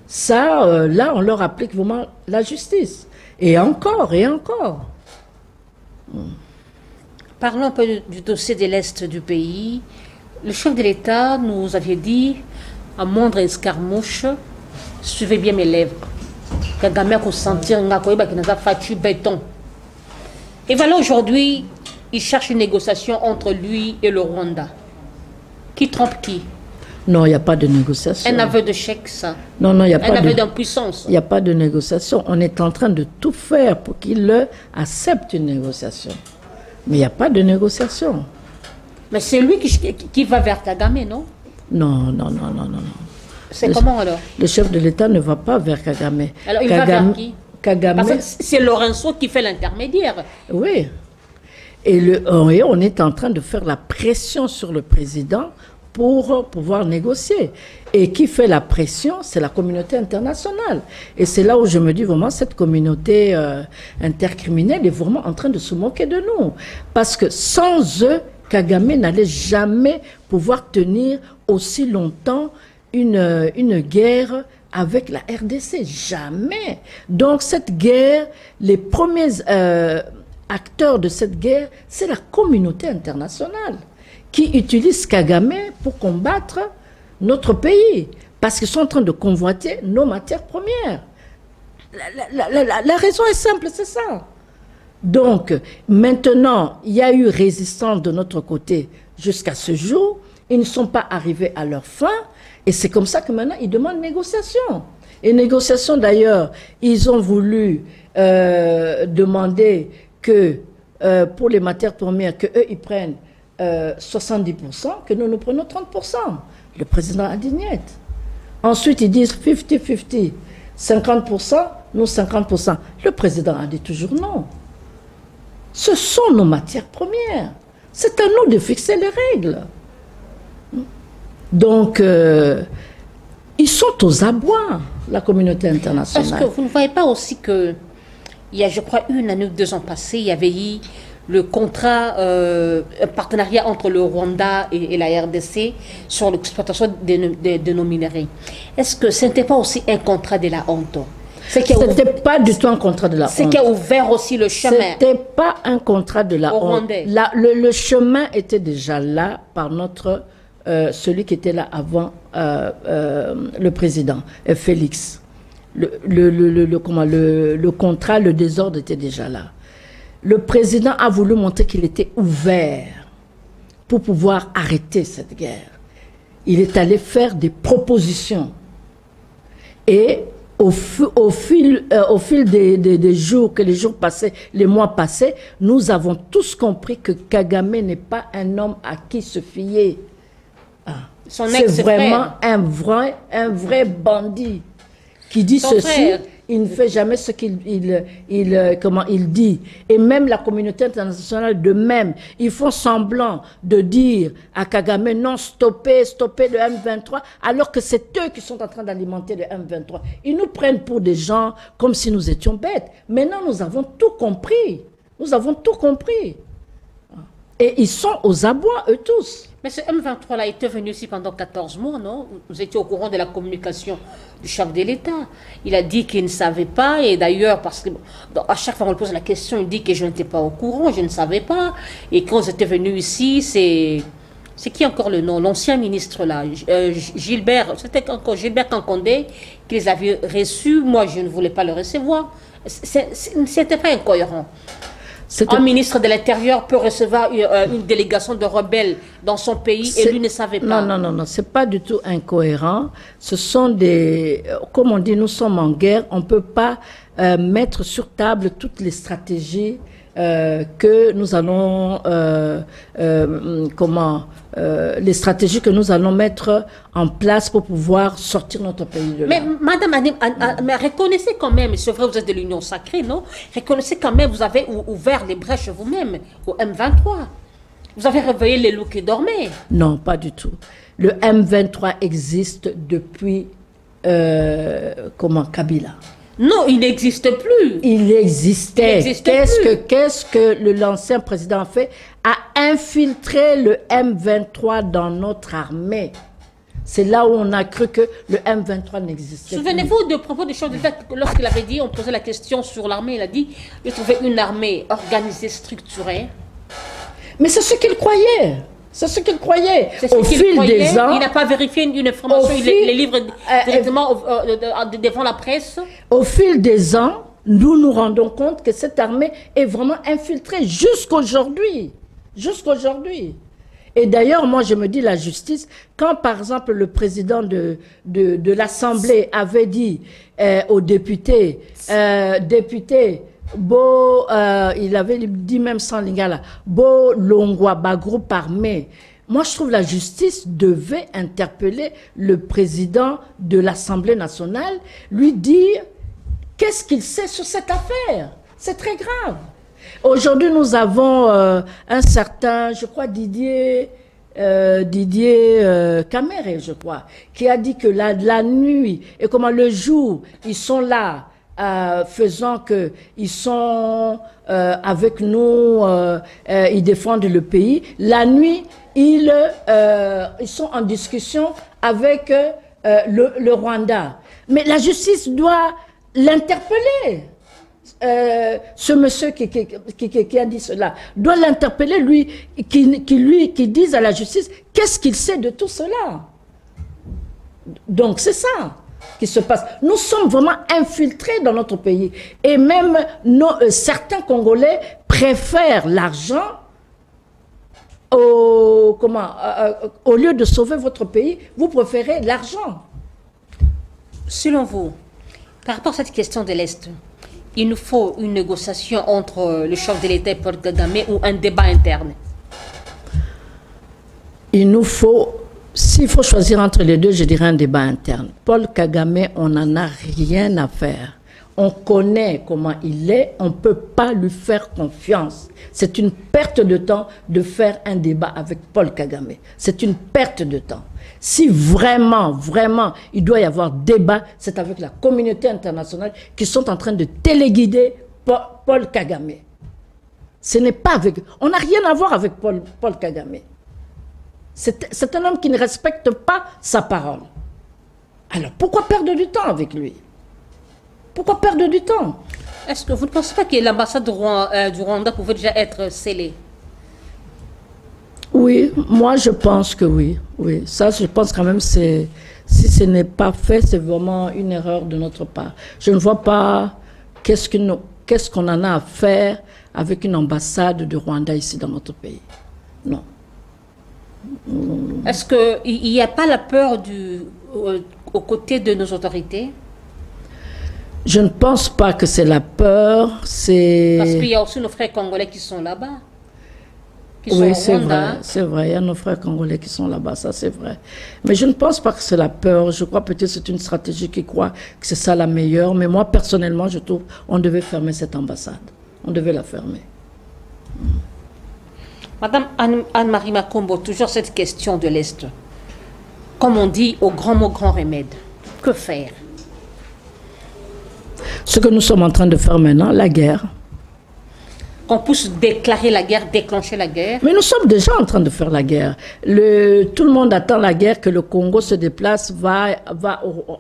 Ça, là, on leur applique vraiment la justice. Et encore, et encore. Parlons un peu du dossier de l'Est du pays. Le chef de l'État nous avait dit, à moindre escarmouche, suivez bien mes lèvres. Kagame a sentir un béton. Et voilà, aujourd'hui, il cherche une négociation entre lui et le Rwanda. Qui trompe qui? Non, il n'y a pas de négociation. Un aveu de chèque, ça. Non, il n'y a pas de... Un aveu d'impuissance. Il n'y a pas de négociation. On est en train de tout faire pour qu'il accepte une négociation. Mais il n'y a pas de négociation. Mais c'est lui qui va vers Kagame, non? Non. C'est comment alors? Le chef de l'État ne va pas vers Kagame. Alors il va vers qui? Kagame... Parce que c'est Lorenzo qui fait l'intermédiaire. Oui. Et on est en train de faire la pression sur le président pour pouvoir négocier. Et qui fait la pression, c'est la communauté internationale. Et c'est là où je me dis vraiment, cette communauté intercriminelle est vraiment en train de se moquer de nous. Parce que sans eux, Kagame n'allait jamais pouvoir tenir aussi longtemps une guerre avec la RDC. Jamais. Donc cette guerre, les premiers acteurs de cette guerre, c'est la communauté internationale qui utilise Kagame pour combattre notre pays, parce qu'ils sont en train de convoiter nos matières premières. La raison est simple, c'est ça. Donc, maintenant, il y a eu résistance de notre côté jusqu'à ce jour. Ils ne sont pas arrivés à leur fin, et c'est comme ça que maintenant, ils demandent négociation. Et négociation, d'ailleurs, ils ont voulu demander que, pour les matières premières, qu'eux, ils prennent 70%, que nous prenons 30%. Le président a dit niet. Ensuite, ils disent 50-50. 50%, nous 50%. Le président a dit toujours non. Ce sont nos matières premières. C'est à nous de fixer les règles. Donc, ils sont aux abois, la communauté internationale. Est-ce que vous ne voyez pas aussi que, il y a, je crois, 1 année ou 2 ans passés, il y avait eu le contrat, un partenariat entre le Rwanda et la RDC sur l'exploitation de nos minerais. Est-ce que ce n'était pas aussi un contrat de la honte? C'était pas du tout un contrat de la honte. Ce qui a ouvert aussi le chemin. C'était pas un contrat de la honte. Le chemin était déjà là par notre celui qui était là avant le président Félix. Le contrat, le désordre était déjà là. Le président a voulu montrer qu'il était ouvert pour pouvoir arrêter cette guerre. Il est allé faire des propositions. Et au fil des jours, que les jours passaient, les mois passaient, nous avons tous compris que Kagame n'est pas un homme à qui se fier. C'est vraiment un vrai bandit qui dit ceci, il ne fait jamais ce qu'il dit. Et même la communauté internationale de même, ils font semblant de dire à Kagame, non, stoppez le M23, alors que c'est eux qui sont en train d'alimenter le M23. Ils nous prennent pour des gens comme si nous étions bêtes. Maintenant, nous avons tout compris. Nous avons tout compris. Et ils sont aux abois, eux tous. Mais ce M23-là était venu ici pendant 14 mois, non? Vous étiez au courant de la communication du chef de l'État. Il a dit qu'il ne savait pas, et d'ailleurs, parce que à chaque fois qu'on lui pose la question, il dit que je n'étais pas au courant, je ne savais pas. Et quand ils étaient venus ici, c'est qui encore le nom? L'ancien ministre là, Gilbert, c'était encore Gilbert Kankondé, qui les avait reçus. Moi, je ne voulais pas le recevoir. C'était pas incohérent. Un ministre de l'Intérieur peut recevoir une délégation de rebelles dans son pays et lui ne savait pas. Non, c'est pas du tout incohérent. Ce sont des... Comme on dit, nous sommes en guerre, on ne peut pas mettre sur table toutes les stratégies que nous allons... les stratégies que nous allons mettre en place pour pouvoir sortir notre pays de là. Mais Madame Anim, mais reconnaissez quand même, c'est vrai, vous êtes de l'Union sacrée, non? Reconnaissez quand même, vous avez ouvert les brèches vous-même au M23. Vous avez réveillé les loups qui dormaient. Non, pas du tout. Le M23 existe depuis Kabila. Non, il n'existe plus. Il existait. Qu'est-ce que l'ancien président a fait? A infiltré le M23 dans notre armée. C'est là où on a cru que le M23 n'existait plus. Souvenez-vous de propos du chef de l'État, lorsqu'il avait dit, on posait la question sur l'armée, il a dit, il trouvait une armée organisée, structurée. Mais c'est ce qu'il croyait. C'est ce qu'il croyait. Au fil des ans... Il n'a pas vérifié une information, il les livre directement devant la presse. Au fil des ans, nous nous rendons compte que cette armée est vraiment infiltrée jusqu'aujourd'hui. Jusqu'aujourd'hui. Et d'ailleurs, moi, je me dis la justice, quand par exemple le président de l'Assemblée avait dit aux députés, il avait dit même sans lingala, Bo Longwa, ba groupe armé. Moi, je trouve la justice devait interpeller le président de l'Assemblée nationale, lui dire qu'est-ce qu'il sait sur cette affaire. C'est très grave. Aujourd'hui, nous avons un certain, je crois, Didier Caméré, je crois, qui a dit que la nuit et comment le jour, ils sont là, faisant que ils sont avec nous, ils défendent le pays. La nuit, ils sont en discussion avec le Rwanda. Mais la justice doit l'interpeller. Ce monsieur qui a dit cela doit l'interpeller, lui, qui dise à la justice qu'est-ce qu'il sait de tout cela. Donc c'est ça qui se passe. Nous sommes vraiment infiltrés dans notre pays. Et même certains Congolais préfèrent l'argent au lieu de sauver votre pays, vous préférez l'argent. Selon vous, par rapport à cette question de l'Est, il nous faut une négociation entre le chef de l'État et Paul Kagame ou un débat interne? Il nous faut, s'il faut choisir entre les deux, je dirais un débat interne. Paul Kagame, on n'en a rien à faire. On connaît comment il est, on ne peut pas lui faire confiance. C'est une perte de temps de faire un débat avec Paul Kagame. C'est une perte de temps. Si vraiment, il doit y avoir débat, c'est avec la communauté internationale qui sont en train de téléguider Paul Kagame. Ce n'est pas avec... On n'a rien à voir avec Paul Kagame. C'est un homme qui ne respecte pas sa parole. Alors, pourquoi perdre du temps avec lui? Pourquoi perdre du temps? Est-ce que vous ne pensez pas que l'ambassade du Rwanda pouvait déjà être scellée? Oui, moi je pense que oui. Oui, ça je pense quand même c'est si ce n'est pas fait, c'est vraiment une erreur de notre part. Je ne vois pas qu'est-ce qu'on en a à faire avec une ambassade du Rwanda ici dans notre pays. Non. Est-ce qu'il n'y a pas la peur aux côtés de nos autorités? Je ne pense pas que c'est la peur, c'est... Parce qu'il y a aussi nos frères congolais qui sont là-bas. Oui, c'est vrai, c'est vrai. Il y a nos frères congolais qui sont là-bas, ça c'est vrai. Mais je ne pense pas que c'est la peur. Je crois peut-être que c'est une stratégie qui croit que c'est ça la meilleure. Mais moi, personnellement, je trouve qu'on devait fermer cette ambassade. On devait la fermer. Madame Anne-Marie Makombo, toujours cette question de l'Est. Comme on dit, au grand mot, grand remède. Que faire? Ce que nous sommes en train de faire maintenant, la guerre. Qu'on puisse déclarer la guerre, déclencher la guerre. Mais nous sommes déjà en train de faire la guerre. Tout le monde attend la guerre, que le Congo se déplace, va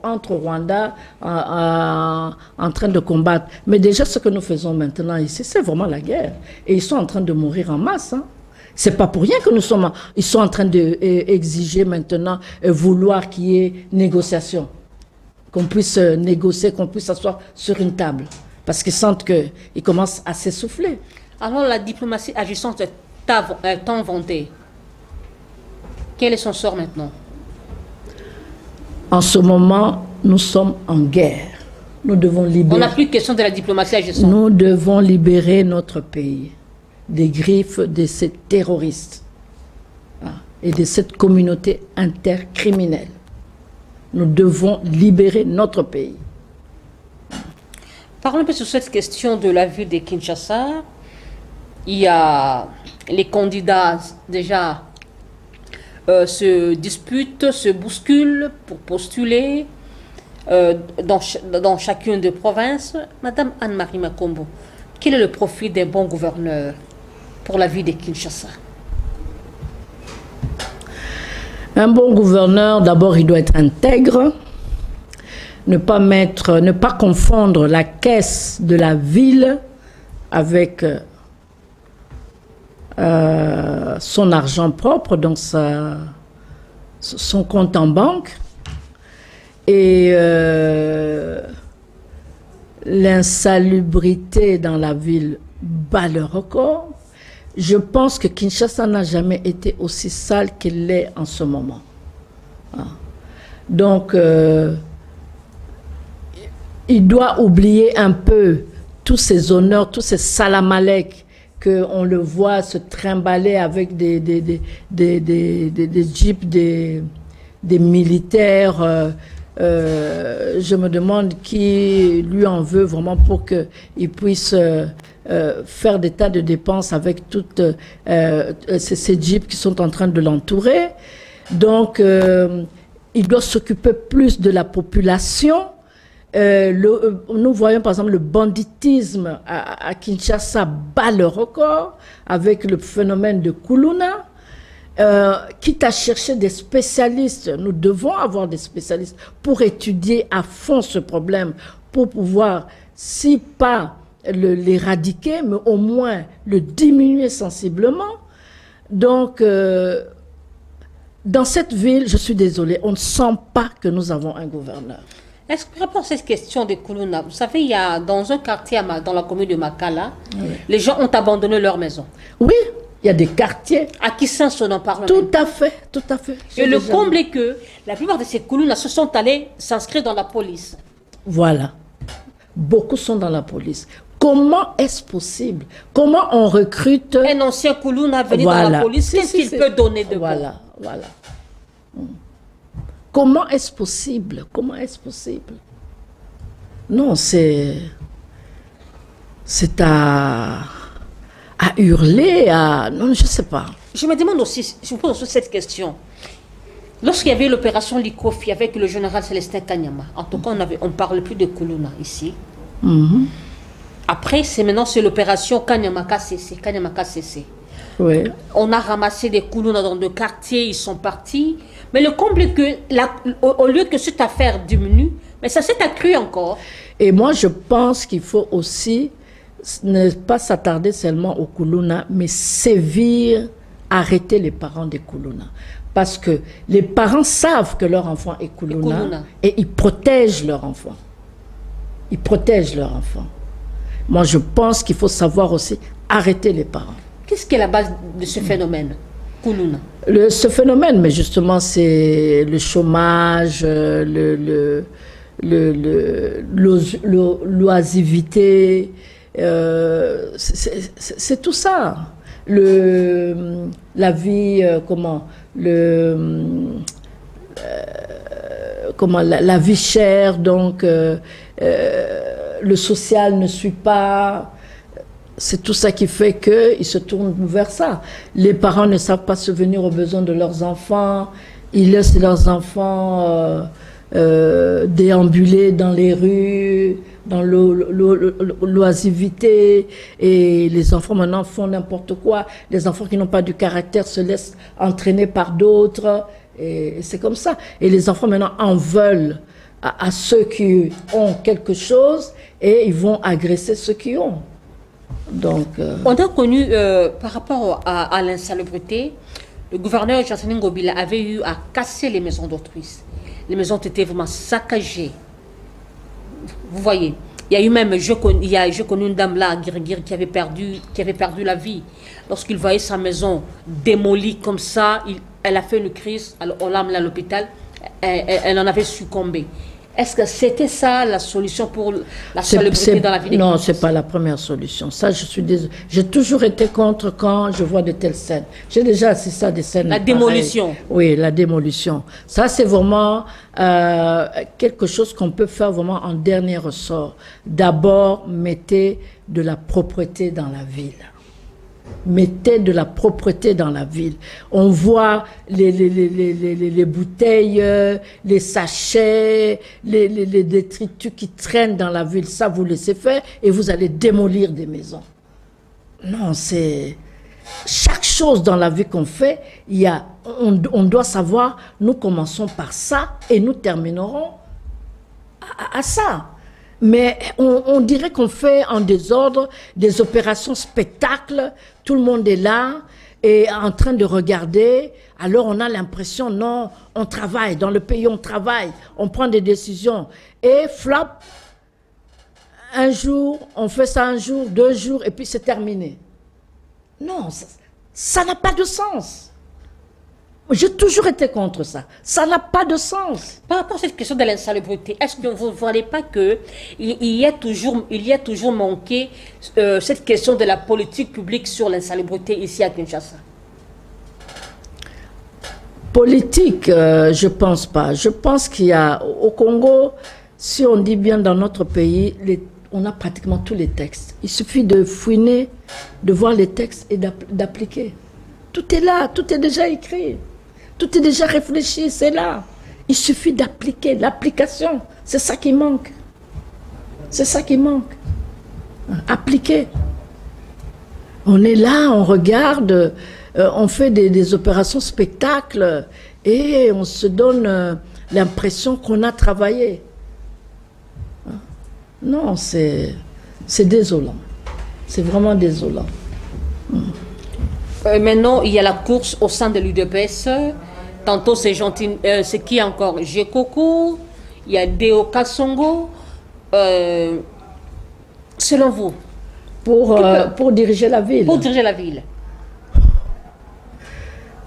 entre Rwanda en train de combattre. Mais déjà, ce que nous faisons maintenant ici, c'est vraiment la guerre. Et ils sont en train de mourir en masse. Hein. C'est pas pour rien que ils sont en train d'exiger maintenant, vouloir qu'il y ait négociation. Qu'on puisse négocier, qu'on puisse s'asseoir sur une table. Parce qu'ils sentent qu'ils commencent à s'essouffler. Alors la diplomatie agissante est tant vantée. Quel est son sort maintenant? En ce moment, nous sommes en guerre. Nous devons libérer... On n'a plus question de la diplomatie agissante. Nous devons libérer notre pays des griffes de ces terroristes et de cette communauté intercriminelle. Nous devons libérer notre pays. Parlons un peu sur cette question de la ville de Kinshasa. Il y a les candidats déjà se disputent, se bousculent pour postuler dans chacune des provinces. Madame Anne-Marie Makombo, quel est le profil d'un bon gouverneur pour la ville de Kinshasa? Un bon gouverneur, d'abord, il doit être intègre. Ne pas confondre la caisse de la ville avec son argent propre, donc son compte en banque, et l'insalubrité dans la ville bat le record. Je pense que Kinshasa n'a jamais été aussi sale qu'elle l'est en ce moment. Donc, il doit oublier un peu tous ces honneurs, tous ces salamalek qu'on le voit se trimballer avec des jeeps, des militaires. Je me demande qui lui en veut vraiment pour qu'il puisse faire des tas de dépenses avec toutes ces jeeps qui sont en train de l'entourer. Donc, il doit s'occuper plus de la population. Nous voyons par exemple le banditisme à Kinshasa bat le record avec le phénomène de Kuluna. Quitte à chercher des spécialistes, nous devons avoir des spécialistes pour étudier à fond ce problème, pour pouvoir, si pas l'éradiquer, mais au moins le diminuer sensiblement. Donc, dans cette ville, je suis désolée, on ne sent pas que nous avons un gouverneur. Est-ce que par rapport à cette question de Kuluna, vous savez, il y a dans un quartier dans la commune de Makala, oui, les gens ont abandonné leur maison. Oui, il y a des quartiers. À Kisenso, on en parle. Tout à fait, tout à fait. Et le comble est que la plupart de ces Kuluna se sont allés s'inscrire dans la police. Voilà. Beaucoup sont dans la police. Comment est-ce possible? Comment on recrute... Un ancien Kuluna venu dans la police, qu'est-ce qu'il peut donner de voilà, bon? Voilà. Comment est-ce possible? Comment est-ce possible? Non, c'est à hurler, non, je ne sais pas. Je me demande aussi, je me pose aussi cette question. Lorsqu'il y avait l'opération Likofi avec le général Célestin Kanyama, en tout cas, on ne parle plus de Kuluna ici. Mm-hmm. Après, maintenant, c'est l'opération Kanyamaka CC. Oui. On a ramassé des Kuluna dans des quartiers, ils sont partis. Mais le comble est que, au lieu que cette affaire diminue, mais ça s'est accru encore. Et moi, je pense qu'il faut aussi ne pas s'attarder seulement au Kuluna, mais sévir, arrêter les parents des Kuluna. Parce que les parents savent que leur enfant est Kuluna et ils protègent leur enfant. Ils protègent leur enfant. Moi, je pense qu'il faut savoir aussi arrêter les parents. Qu'est-ce qui est la base de ce phénomène, Kuluna? Ce phénomène, mais justement, c'est le chômage, l'oisivité, c'est tout ça. La vie, la vie chère, donc le social ne suit pas. C'est tout ça qui fait qu'ils se tournent vers ça. Les parents ne savent pas subvenir aux besoins de leurs enfants. Ils laissent leurs enfants déambuler dans les rues, dans l'oisivité. Et les enfants maintenant font n'importe quoi. Les enfants qui n'ont pas du caractère se laissent entraîner par d'autres. Et c'est comme ça. Et les enfants maintenant en veulent à ceux qui ont quelque chose et ils vont agresser ceux qui ont. Donc, on a connu, par rapport à l'insalubrité, le gouverneur Jacinthe Ngobila avait eu à casser les maisons d'autrui. Les maisons étaient vraiment saccagées. Vous voyez, il y a eu même, je connais une dame là à Girigiri qui avait perdu la vie. Lorsqu'il voyait sa maison démolie comme ça, elle a fait une crise, alors on l'a amenée à l'hôpital, elle en avait succombé. Est-ce que c'était ça la solution pour la salubrité dans la vie des Non, ce n'est pas la première solution. Ça, je suis désolée. J'ai toujours été contre quand je vois de telles scènes. J'ai déjà assisté à des scènes. La démolition. Oui, la démolition. Ça, c'est vraiment quelque chose qu'on peut faire vraiment en dernier ressort. D'abord, mettez de la propreté dans la ville. Mettez de la propreté dans la ville. On voit les bouteilles, les sachets, les détritus qui traînent dans la ville. Ça, vous laissez faire et vous allez démolir des maisons. Non, c'est... Chaque chose dans la vie qu'on fait, on doit savoir, nous commençons par ça et nous terminerons à ça. Mais on dirait qu'on fait en désordre des opérations spectacles, tout le monde est là et en train de regarder, alors on a l'impression, non, on travaille, dans le pays on travaille, on prend des décisions et flop, un jour, on fait ça un jour, 2 jours et puis c'est terminé. Non, ça n'a pas de sens. J'ai toujours été contre ça. Ça n'a pas de sens. Par rapport à cette question de l'insalubrité, est-ce que vous ne voyez pas qu'il y a toujours manqué cette question de la politique publique sur l'insalubrité ici à Kinshasa? Politique, je ne pense pas. Je pense qu'il y a, au Congo, si on dit bien dans notre pays, on a pratiquement tous les textes. Il suffit de fouiner, de voir les textes et d'appliquer. Tout est là, tout est déjà écrit. Tout est déjà réfléchi, c'est là. Il suffit d'appliquer, l'application. C'est ça qui manque. C'est ça qui manque. Appliquer. On est là, on regarde, on fait des opérations spectacles et on se donne l'impression qu'on a travaillé. Non, c'est désolant. C'est vraiment désolant. Maintenant, il y a la course au sein de l'UDPS. Tantôt, c'est gentil. C'est qui encore? Gekoko, il y a Deo Kassongo. Selon vous? Pour diriger la ville. Pour diriger la ville.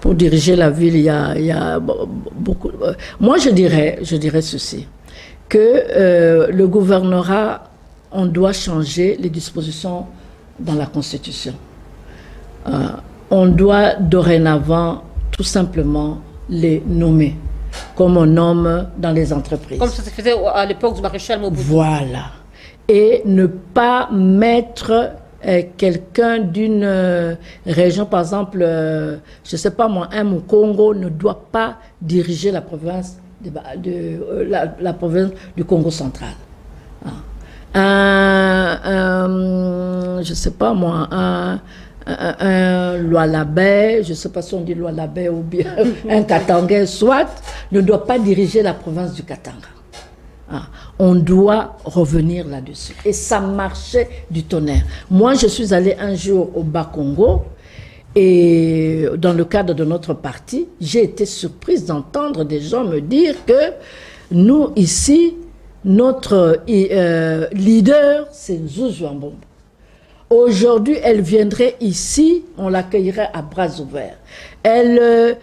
Pour diriger la ville, il y a beaucoup... Moi, je dirais ceci, que le gouvernorat, on doit changer les dispositions dans la Constitution. On doit dorénavant tout simplement les nommer, comme on nomme dans les entreprises. Comme ça se faisait à l'époque du maréchal Mobutu. Voilà. Et ne pas mettre quelqu'un d'une région, par exemple, je ne sais pas moi, un Congo ne doit pas diriger la province, la province du Congo central. Je ne sais pas moi, un Lualabé, je ne sais pas si on dit Lualabé ou bien un Katangais, soit, ne doit pas diriger la province du Katanga. Ah, on doit revenir là-dessus. Et ça marchait du tonnerre. Moi, je suis allée un jour au Bas-Congo et dans le cadre de notre parti, j'ai été surprise d'entendre des gens me dire que nous, ici, notre leader, c'est Zouzou Mbombo. Aujourd'hui, elle viendrait ici, on l'accueillerait à bras ouverts. Elle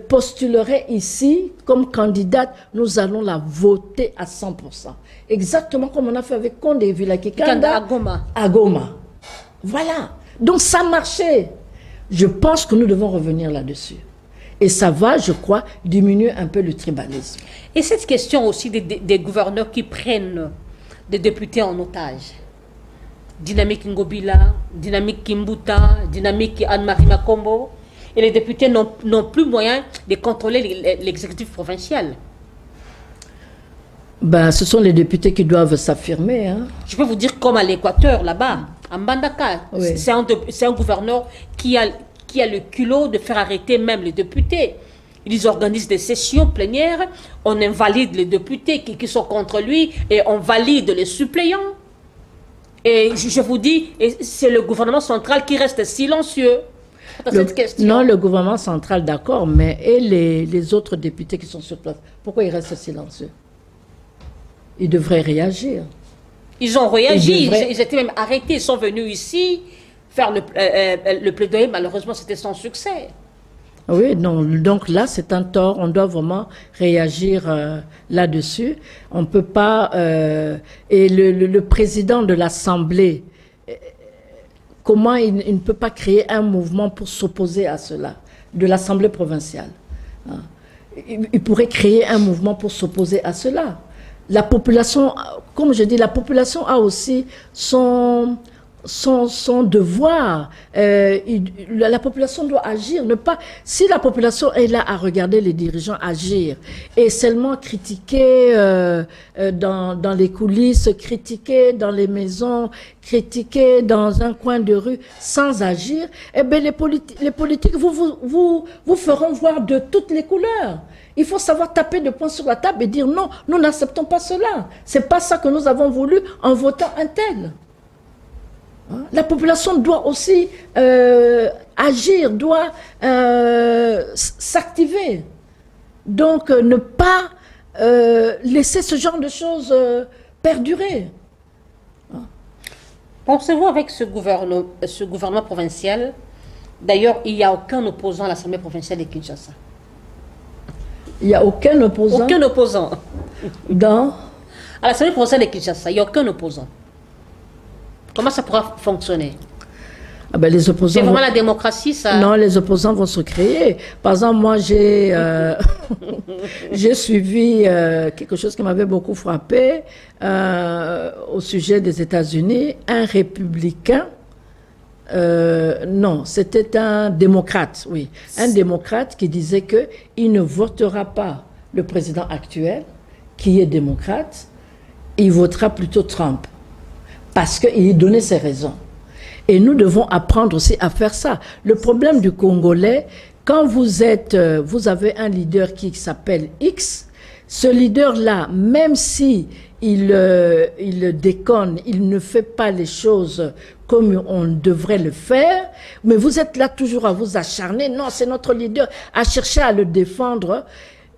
postulerait ici comme candidate, nous allons la voter à 100%. Exactement comme on a fait avec Condé Villa Kikanda à Goma. Voilà. Donc ça marchait. Je pense que nous devons revenir là-dessus. Et ça va, je crois, diminuer un peu le tribalisme. Et cette question aussi des gouverneurs qui prennent des députés en otage. Dynamique Ngobila, Dynamique Kimbuta, Dynamique Anne-Marie Makombo. Et les députés n'ont plus moyen de contrôler l'exécutif provincial. Ben, ce sont les députés qui doivent s'affirmer. Hein. Je peux vous dire comme à l'Équateur, là-bas, à Mbandaka, oui. C'est un gouverneur qui a le culot de faire arrêter même les députés. Ils organisent des sessions plénières, on invalide les députés qui sont contre lui et on valide les suppléants. Et je vous dis, c'est le gouvernement central qui reste silencieux dans cette question. Non, le gouvernement central, d'accord, mais et les autres députés qui sont sur place, pourquoi ils restent silencieux? Ils devraient réagir. Ils ont réagi, ils étaient même arrêtés, ils sont venus ici faire le plaidoyer, malheureusement c'était sans succès. Oui, non, donc là c'est un tort, on doit vraiment réagir là-dessus. On ne peut pas... et le président de l'Assemblée, comment il ne peut pas créer un mouvement pour s'opposer à cela, de l'Assemblée provinciale, hein? Il pourrait créer un mouvement pour s'opposer à cela. La population, comme je dis, la population a aussi son devoir. La population doit agir. Si la population est là à regarder les dirigeants agir et seulement critiquer dans les coulisses, critiquer dans les maisons, critiquer dans un coin de rue sans agir, eh bien les politiques vous feront voir de toutes les couleurs. Il faut savoir taper de poing sur la table et dire non, nous n'acceptons pas cela. C'est pas ça que nous avons voulu en votant un tel. La population doit aussi agir, doit s'activer. Donc ne pas laisser ce genre de choses perdurer. Pensez-vous avec ce gouvernement provincial, d'ailleurs il n'y a aucun opposant à l'Assemblée provinciale de Kinshasa? Il n'y a aucun opposant? Aucun opposant. À l'Assemblée provinciale de Kinshasa, il n'y a aucun opposant. Comment ça pourra fonctionner? Ah ben les opposants. C'est vraiment la démocratie, ça? Non, les opposants vont se créer. Par exemple, moi, j'ai suivi quelque chose qui m'avait beaucoup frappé au sujet des États-Unis. Un républicain, non, c'était un démocrate, oui. Un démocrate qui disait qu'il ne votera pas le président actuel, qui est démocrate, il votera plutôt Trump. Parce qu'il donnait ses raisons. Et nous devons apprendre aussi à faire ça. Le problème du Congolais, quand vous avez un leader qui s'appelle X, ce leader-là, même si il déconne, il ne fait pas les choses comme on devrait le faire, mais vous êtes là toujours à vous acharner. Non, c'est notre leader, à chercher à le défendre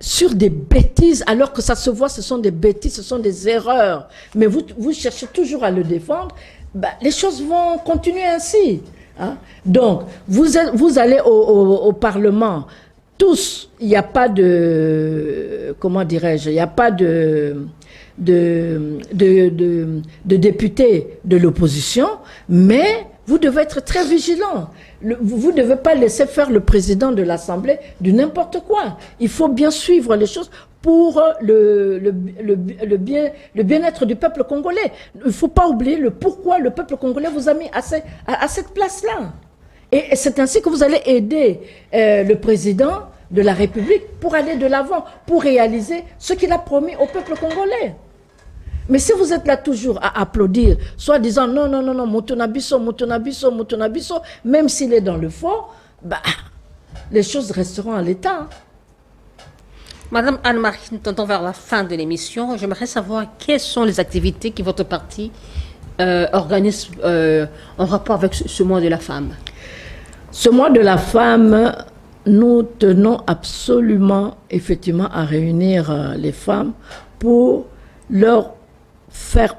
sur des bêtises, alors que ça se voit, ce sont des bêtises, ce sont des erreurs. Mais vous cherchez toujours à le défendre, bah, les choses vont continuer ainsi. Hein? Donc, vous allez au Parlement, tous, il n'y a pas de, comment dirais-je, il n'y a pas de députés de l'opposition, mais vous devez être très vigilant. Vous ne devez pas laisser faire le président de l'Assemblée du n'importe quoi. Il faut bien suivre les choses pour le bien-être du peuple congolais. Il ne faut pas oublier le pourquoi le peuple congolais vous a mis à cette place-là. Et c'est ainsi que vous allez aider le président de la République pour aller de l'avant, pour réaliser ce qu'il a promis au peuple congolais. Mais si vous êtes là toujours à applaudir, soit disant non, non, non, non, Mutunabiso, Mutunabiso, Mutunabiso, même s'il est dans le fond, bah, les choses resteront à l'état. Madame Anne-Marie, nous tendons vers la fin de l'émission. J'aimerais savoir quelles sont les activités que votre parti organise en rapport avec ce mois de la femme. Ce mois de la femme, nous tenons absolument, effectivement, à réunir les femmes pour leur faire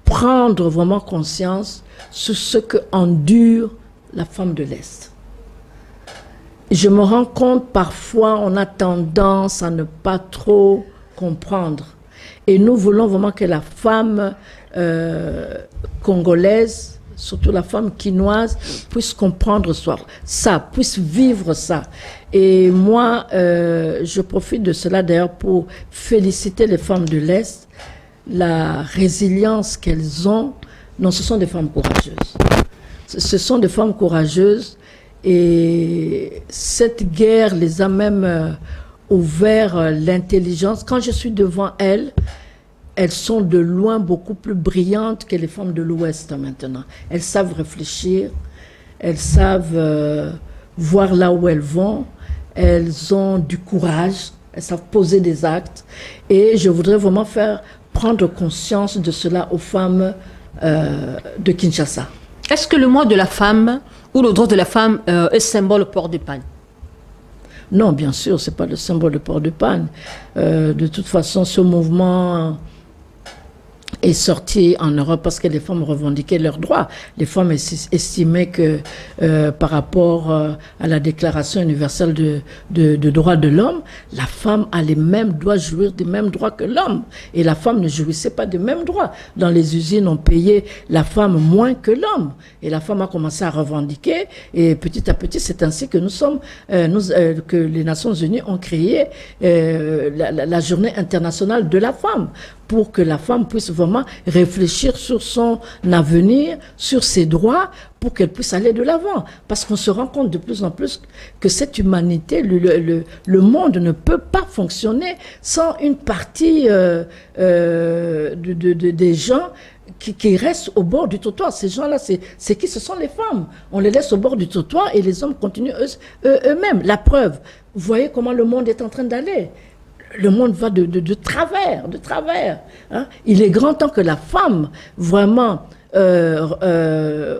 prendre vraiment conscience sur ce que endure la femme de l'Est. Je me rends compte, parfois, on a tendance à ne pas trop comprendre. Et nous voulons vraiment que la femme congolaise, surtout la femme quinoise, puisse comprendre ça, puisse vivre ça. Et moi, je profite de cela d'ailleurs pour féliciter les femmes de l'Est, la résilience qu'elles ont. Non, ce sont des femmes courageuses. Ce sont des femmes courageuses. Et cette guerre les a même ouvert l'intelligence. Quand je suis devant elles, elles sont de loin beaucoup plus brillantes que les femmes de l'Ouest maintenant. Elles savent réfléchir, elles savent voir là où elles vont, elles ont du courage, elles savent poser des actes. Et je voudrais vraiment faire prendre conscience de cela aux femmes de Kinshasa. Est-ce que le mois de la femme ou le droit de la femme est symbole port de panne? Non, bien sûr, ce n'est pas le symbole de port de panne. De toute façon, ce mouvement est sorti en Europe parce que les femmes revendiquaient leurs droits. Les femmes estimaient que par rapport à la Déclaration universelle de droits de l'homme, la femme a les mêmes droits, jouir des mêmes droits que l'homme. Et la femme ne jouissait pas des mêmes droits. Dans les usines, on payait la femme moins que l'homme. Et la femme a commencé à revendiquer. Et petit à petit, c'est ainsi que que les Nations Unies ont créé la Journée internationale de la femme, pour que la femme puisse vraiment réfléchir sur son avenir, sur ses droits, pour qu'elle puisse aller de l'avant. Parce qu'on se rend compte de plus en plus que cette humanité, le monde ne peut pas fonctionner sans une partie des gens qui restent au bord du trottoir. Ces gens-là, c'est qui? Ce sont les femmes. On les laisse au bord du trottoir et les hommes continuent eux-mêmes. La preuve, vous voyez comment le monde est en train d'aller. Le monde va de travers. Hein. Il est grand temps que la femme vraiment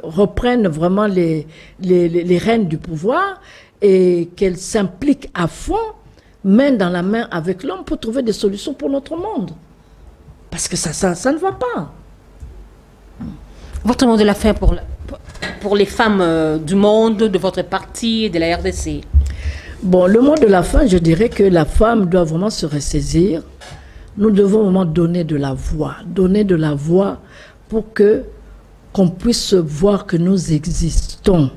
reprenne vraiment les rênes du pouvoir et qu'elle s'implique à fond, main dans la main avec l'homme, pour trouver des solutions pour notre monde. Parce que ça ne va pas. Votre mot de la fin pour les femmes du monde, de votre parti et de la RDC? Bon, le mot de la fin, je dirais que la femme doit vraiment se ressaisir. Nous devons vraiment donner de la voix pour qu'on puisse voir que nous existons.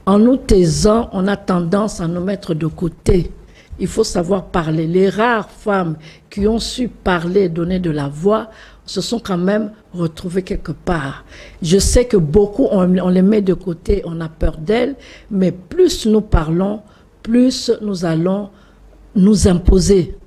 En nous taisant, on a tendance à nous mettre de côté. Il faut savoir parler. Les rares femmes qui ont su parler, donner de la voix, se sont quand même retrouvées quelque part. Je sais que beaucoup, on les met de côté, on a peur d'elles, mais plus nous parlons, plus nous allons nous imposer.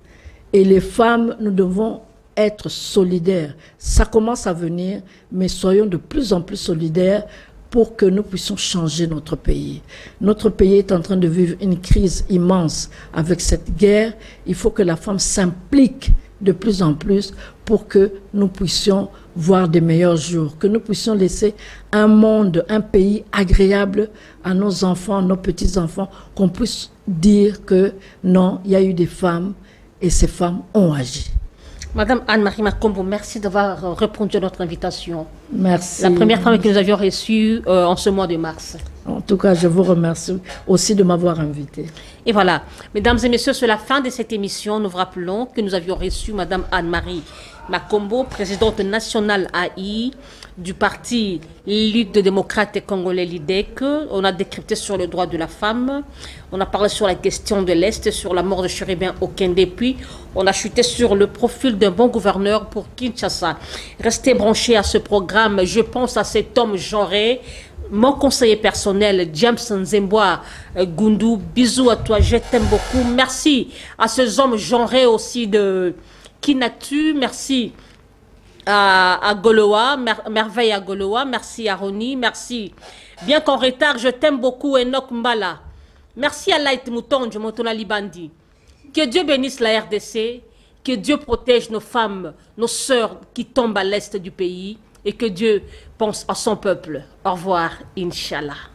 Et les femmes, nous devons être solidaires. Ça commence à venir, mais soyons de plus en plus solidaires pour que nous puissions changer notre pays. Notre pays est en train de vivre une crise immense avec cette guerre. Il faut que la femme s'implique de plus en plus pour que nous puissions voir des meilleurs jours, que nous puissions laisser un monde, un pays agréable à nos enfants, nos petits-enfants, qu'on puisse dire que non, il y a eu des femmes et ces femmes ont agi. Madame Anne-Marie Makombo, merci d'avoir répondu à notre invitation. Merci. La première femme que nous avions reçue en ce mois de mars. En tout cas, je vous remercie aussi de m'avoir invité. Et voilà, mesdames et messieurs, c'est la fin de cette émission. Nous vous rappelons que nous avions reçu Madame Anne-Marie Makombo, présidente nationale AI du parti Ligue des démocrates et congolais LIDEC. On a décrypté sur le droit de la femme. On a parlé sur la question de l'Est, sur la mort de Chérubin Okende. Puis, on a chuté sur le profil d'un bon gouverneur pour Kinshasa. Restez branchés à ce programme. Je pense à cet homme genré. Mon conseiller personnel, James Nzemboa Goundou, bisous à toi, je t'aime beaucoup. Merci à ces hommes genrés aussi de Kinatu, merci à Goloa, merveille à Goloa, merci à Roni, merci. Bien qu'en retard, je t'aime beaucoup, Enoch Mbala. Merci à Light Mouton, je m'entends Libandi. Que Dieu bénisse la RDC, que Dieu protège nos femmes, nos sœurs qui tombent à l'est du pays et que Dieu pense à son peuple. Au revoir, Inch'Allah.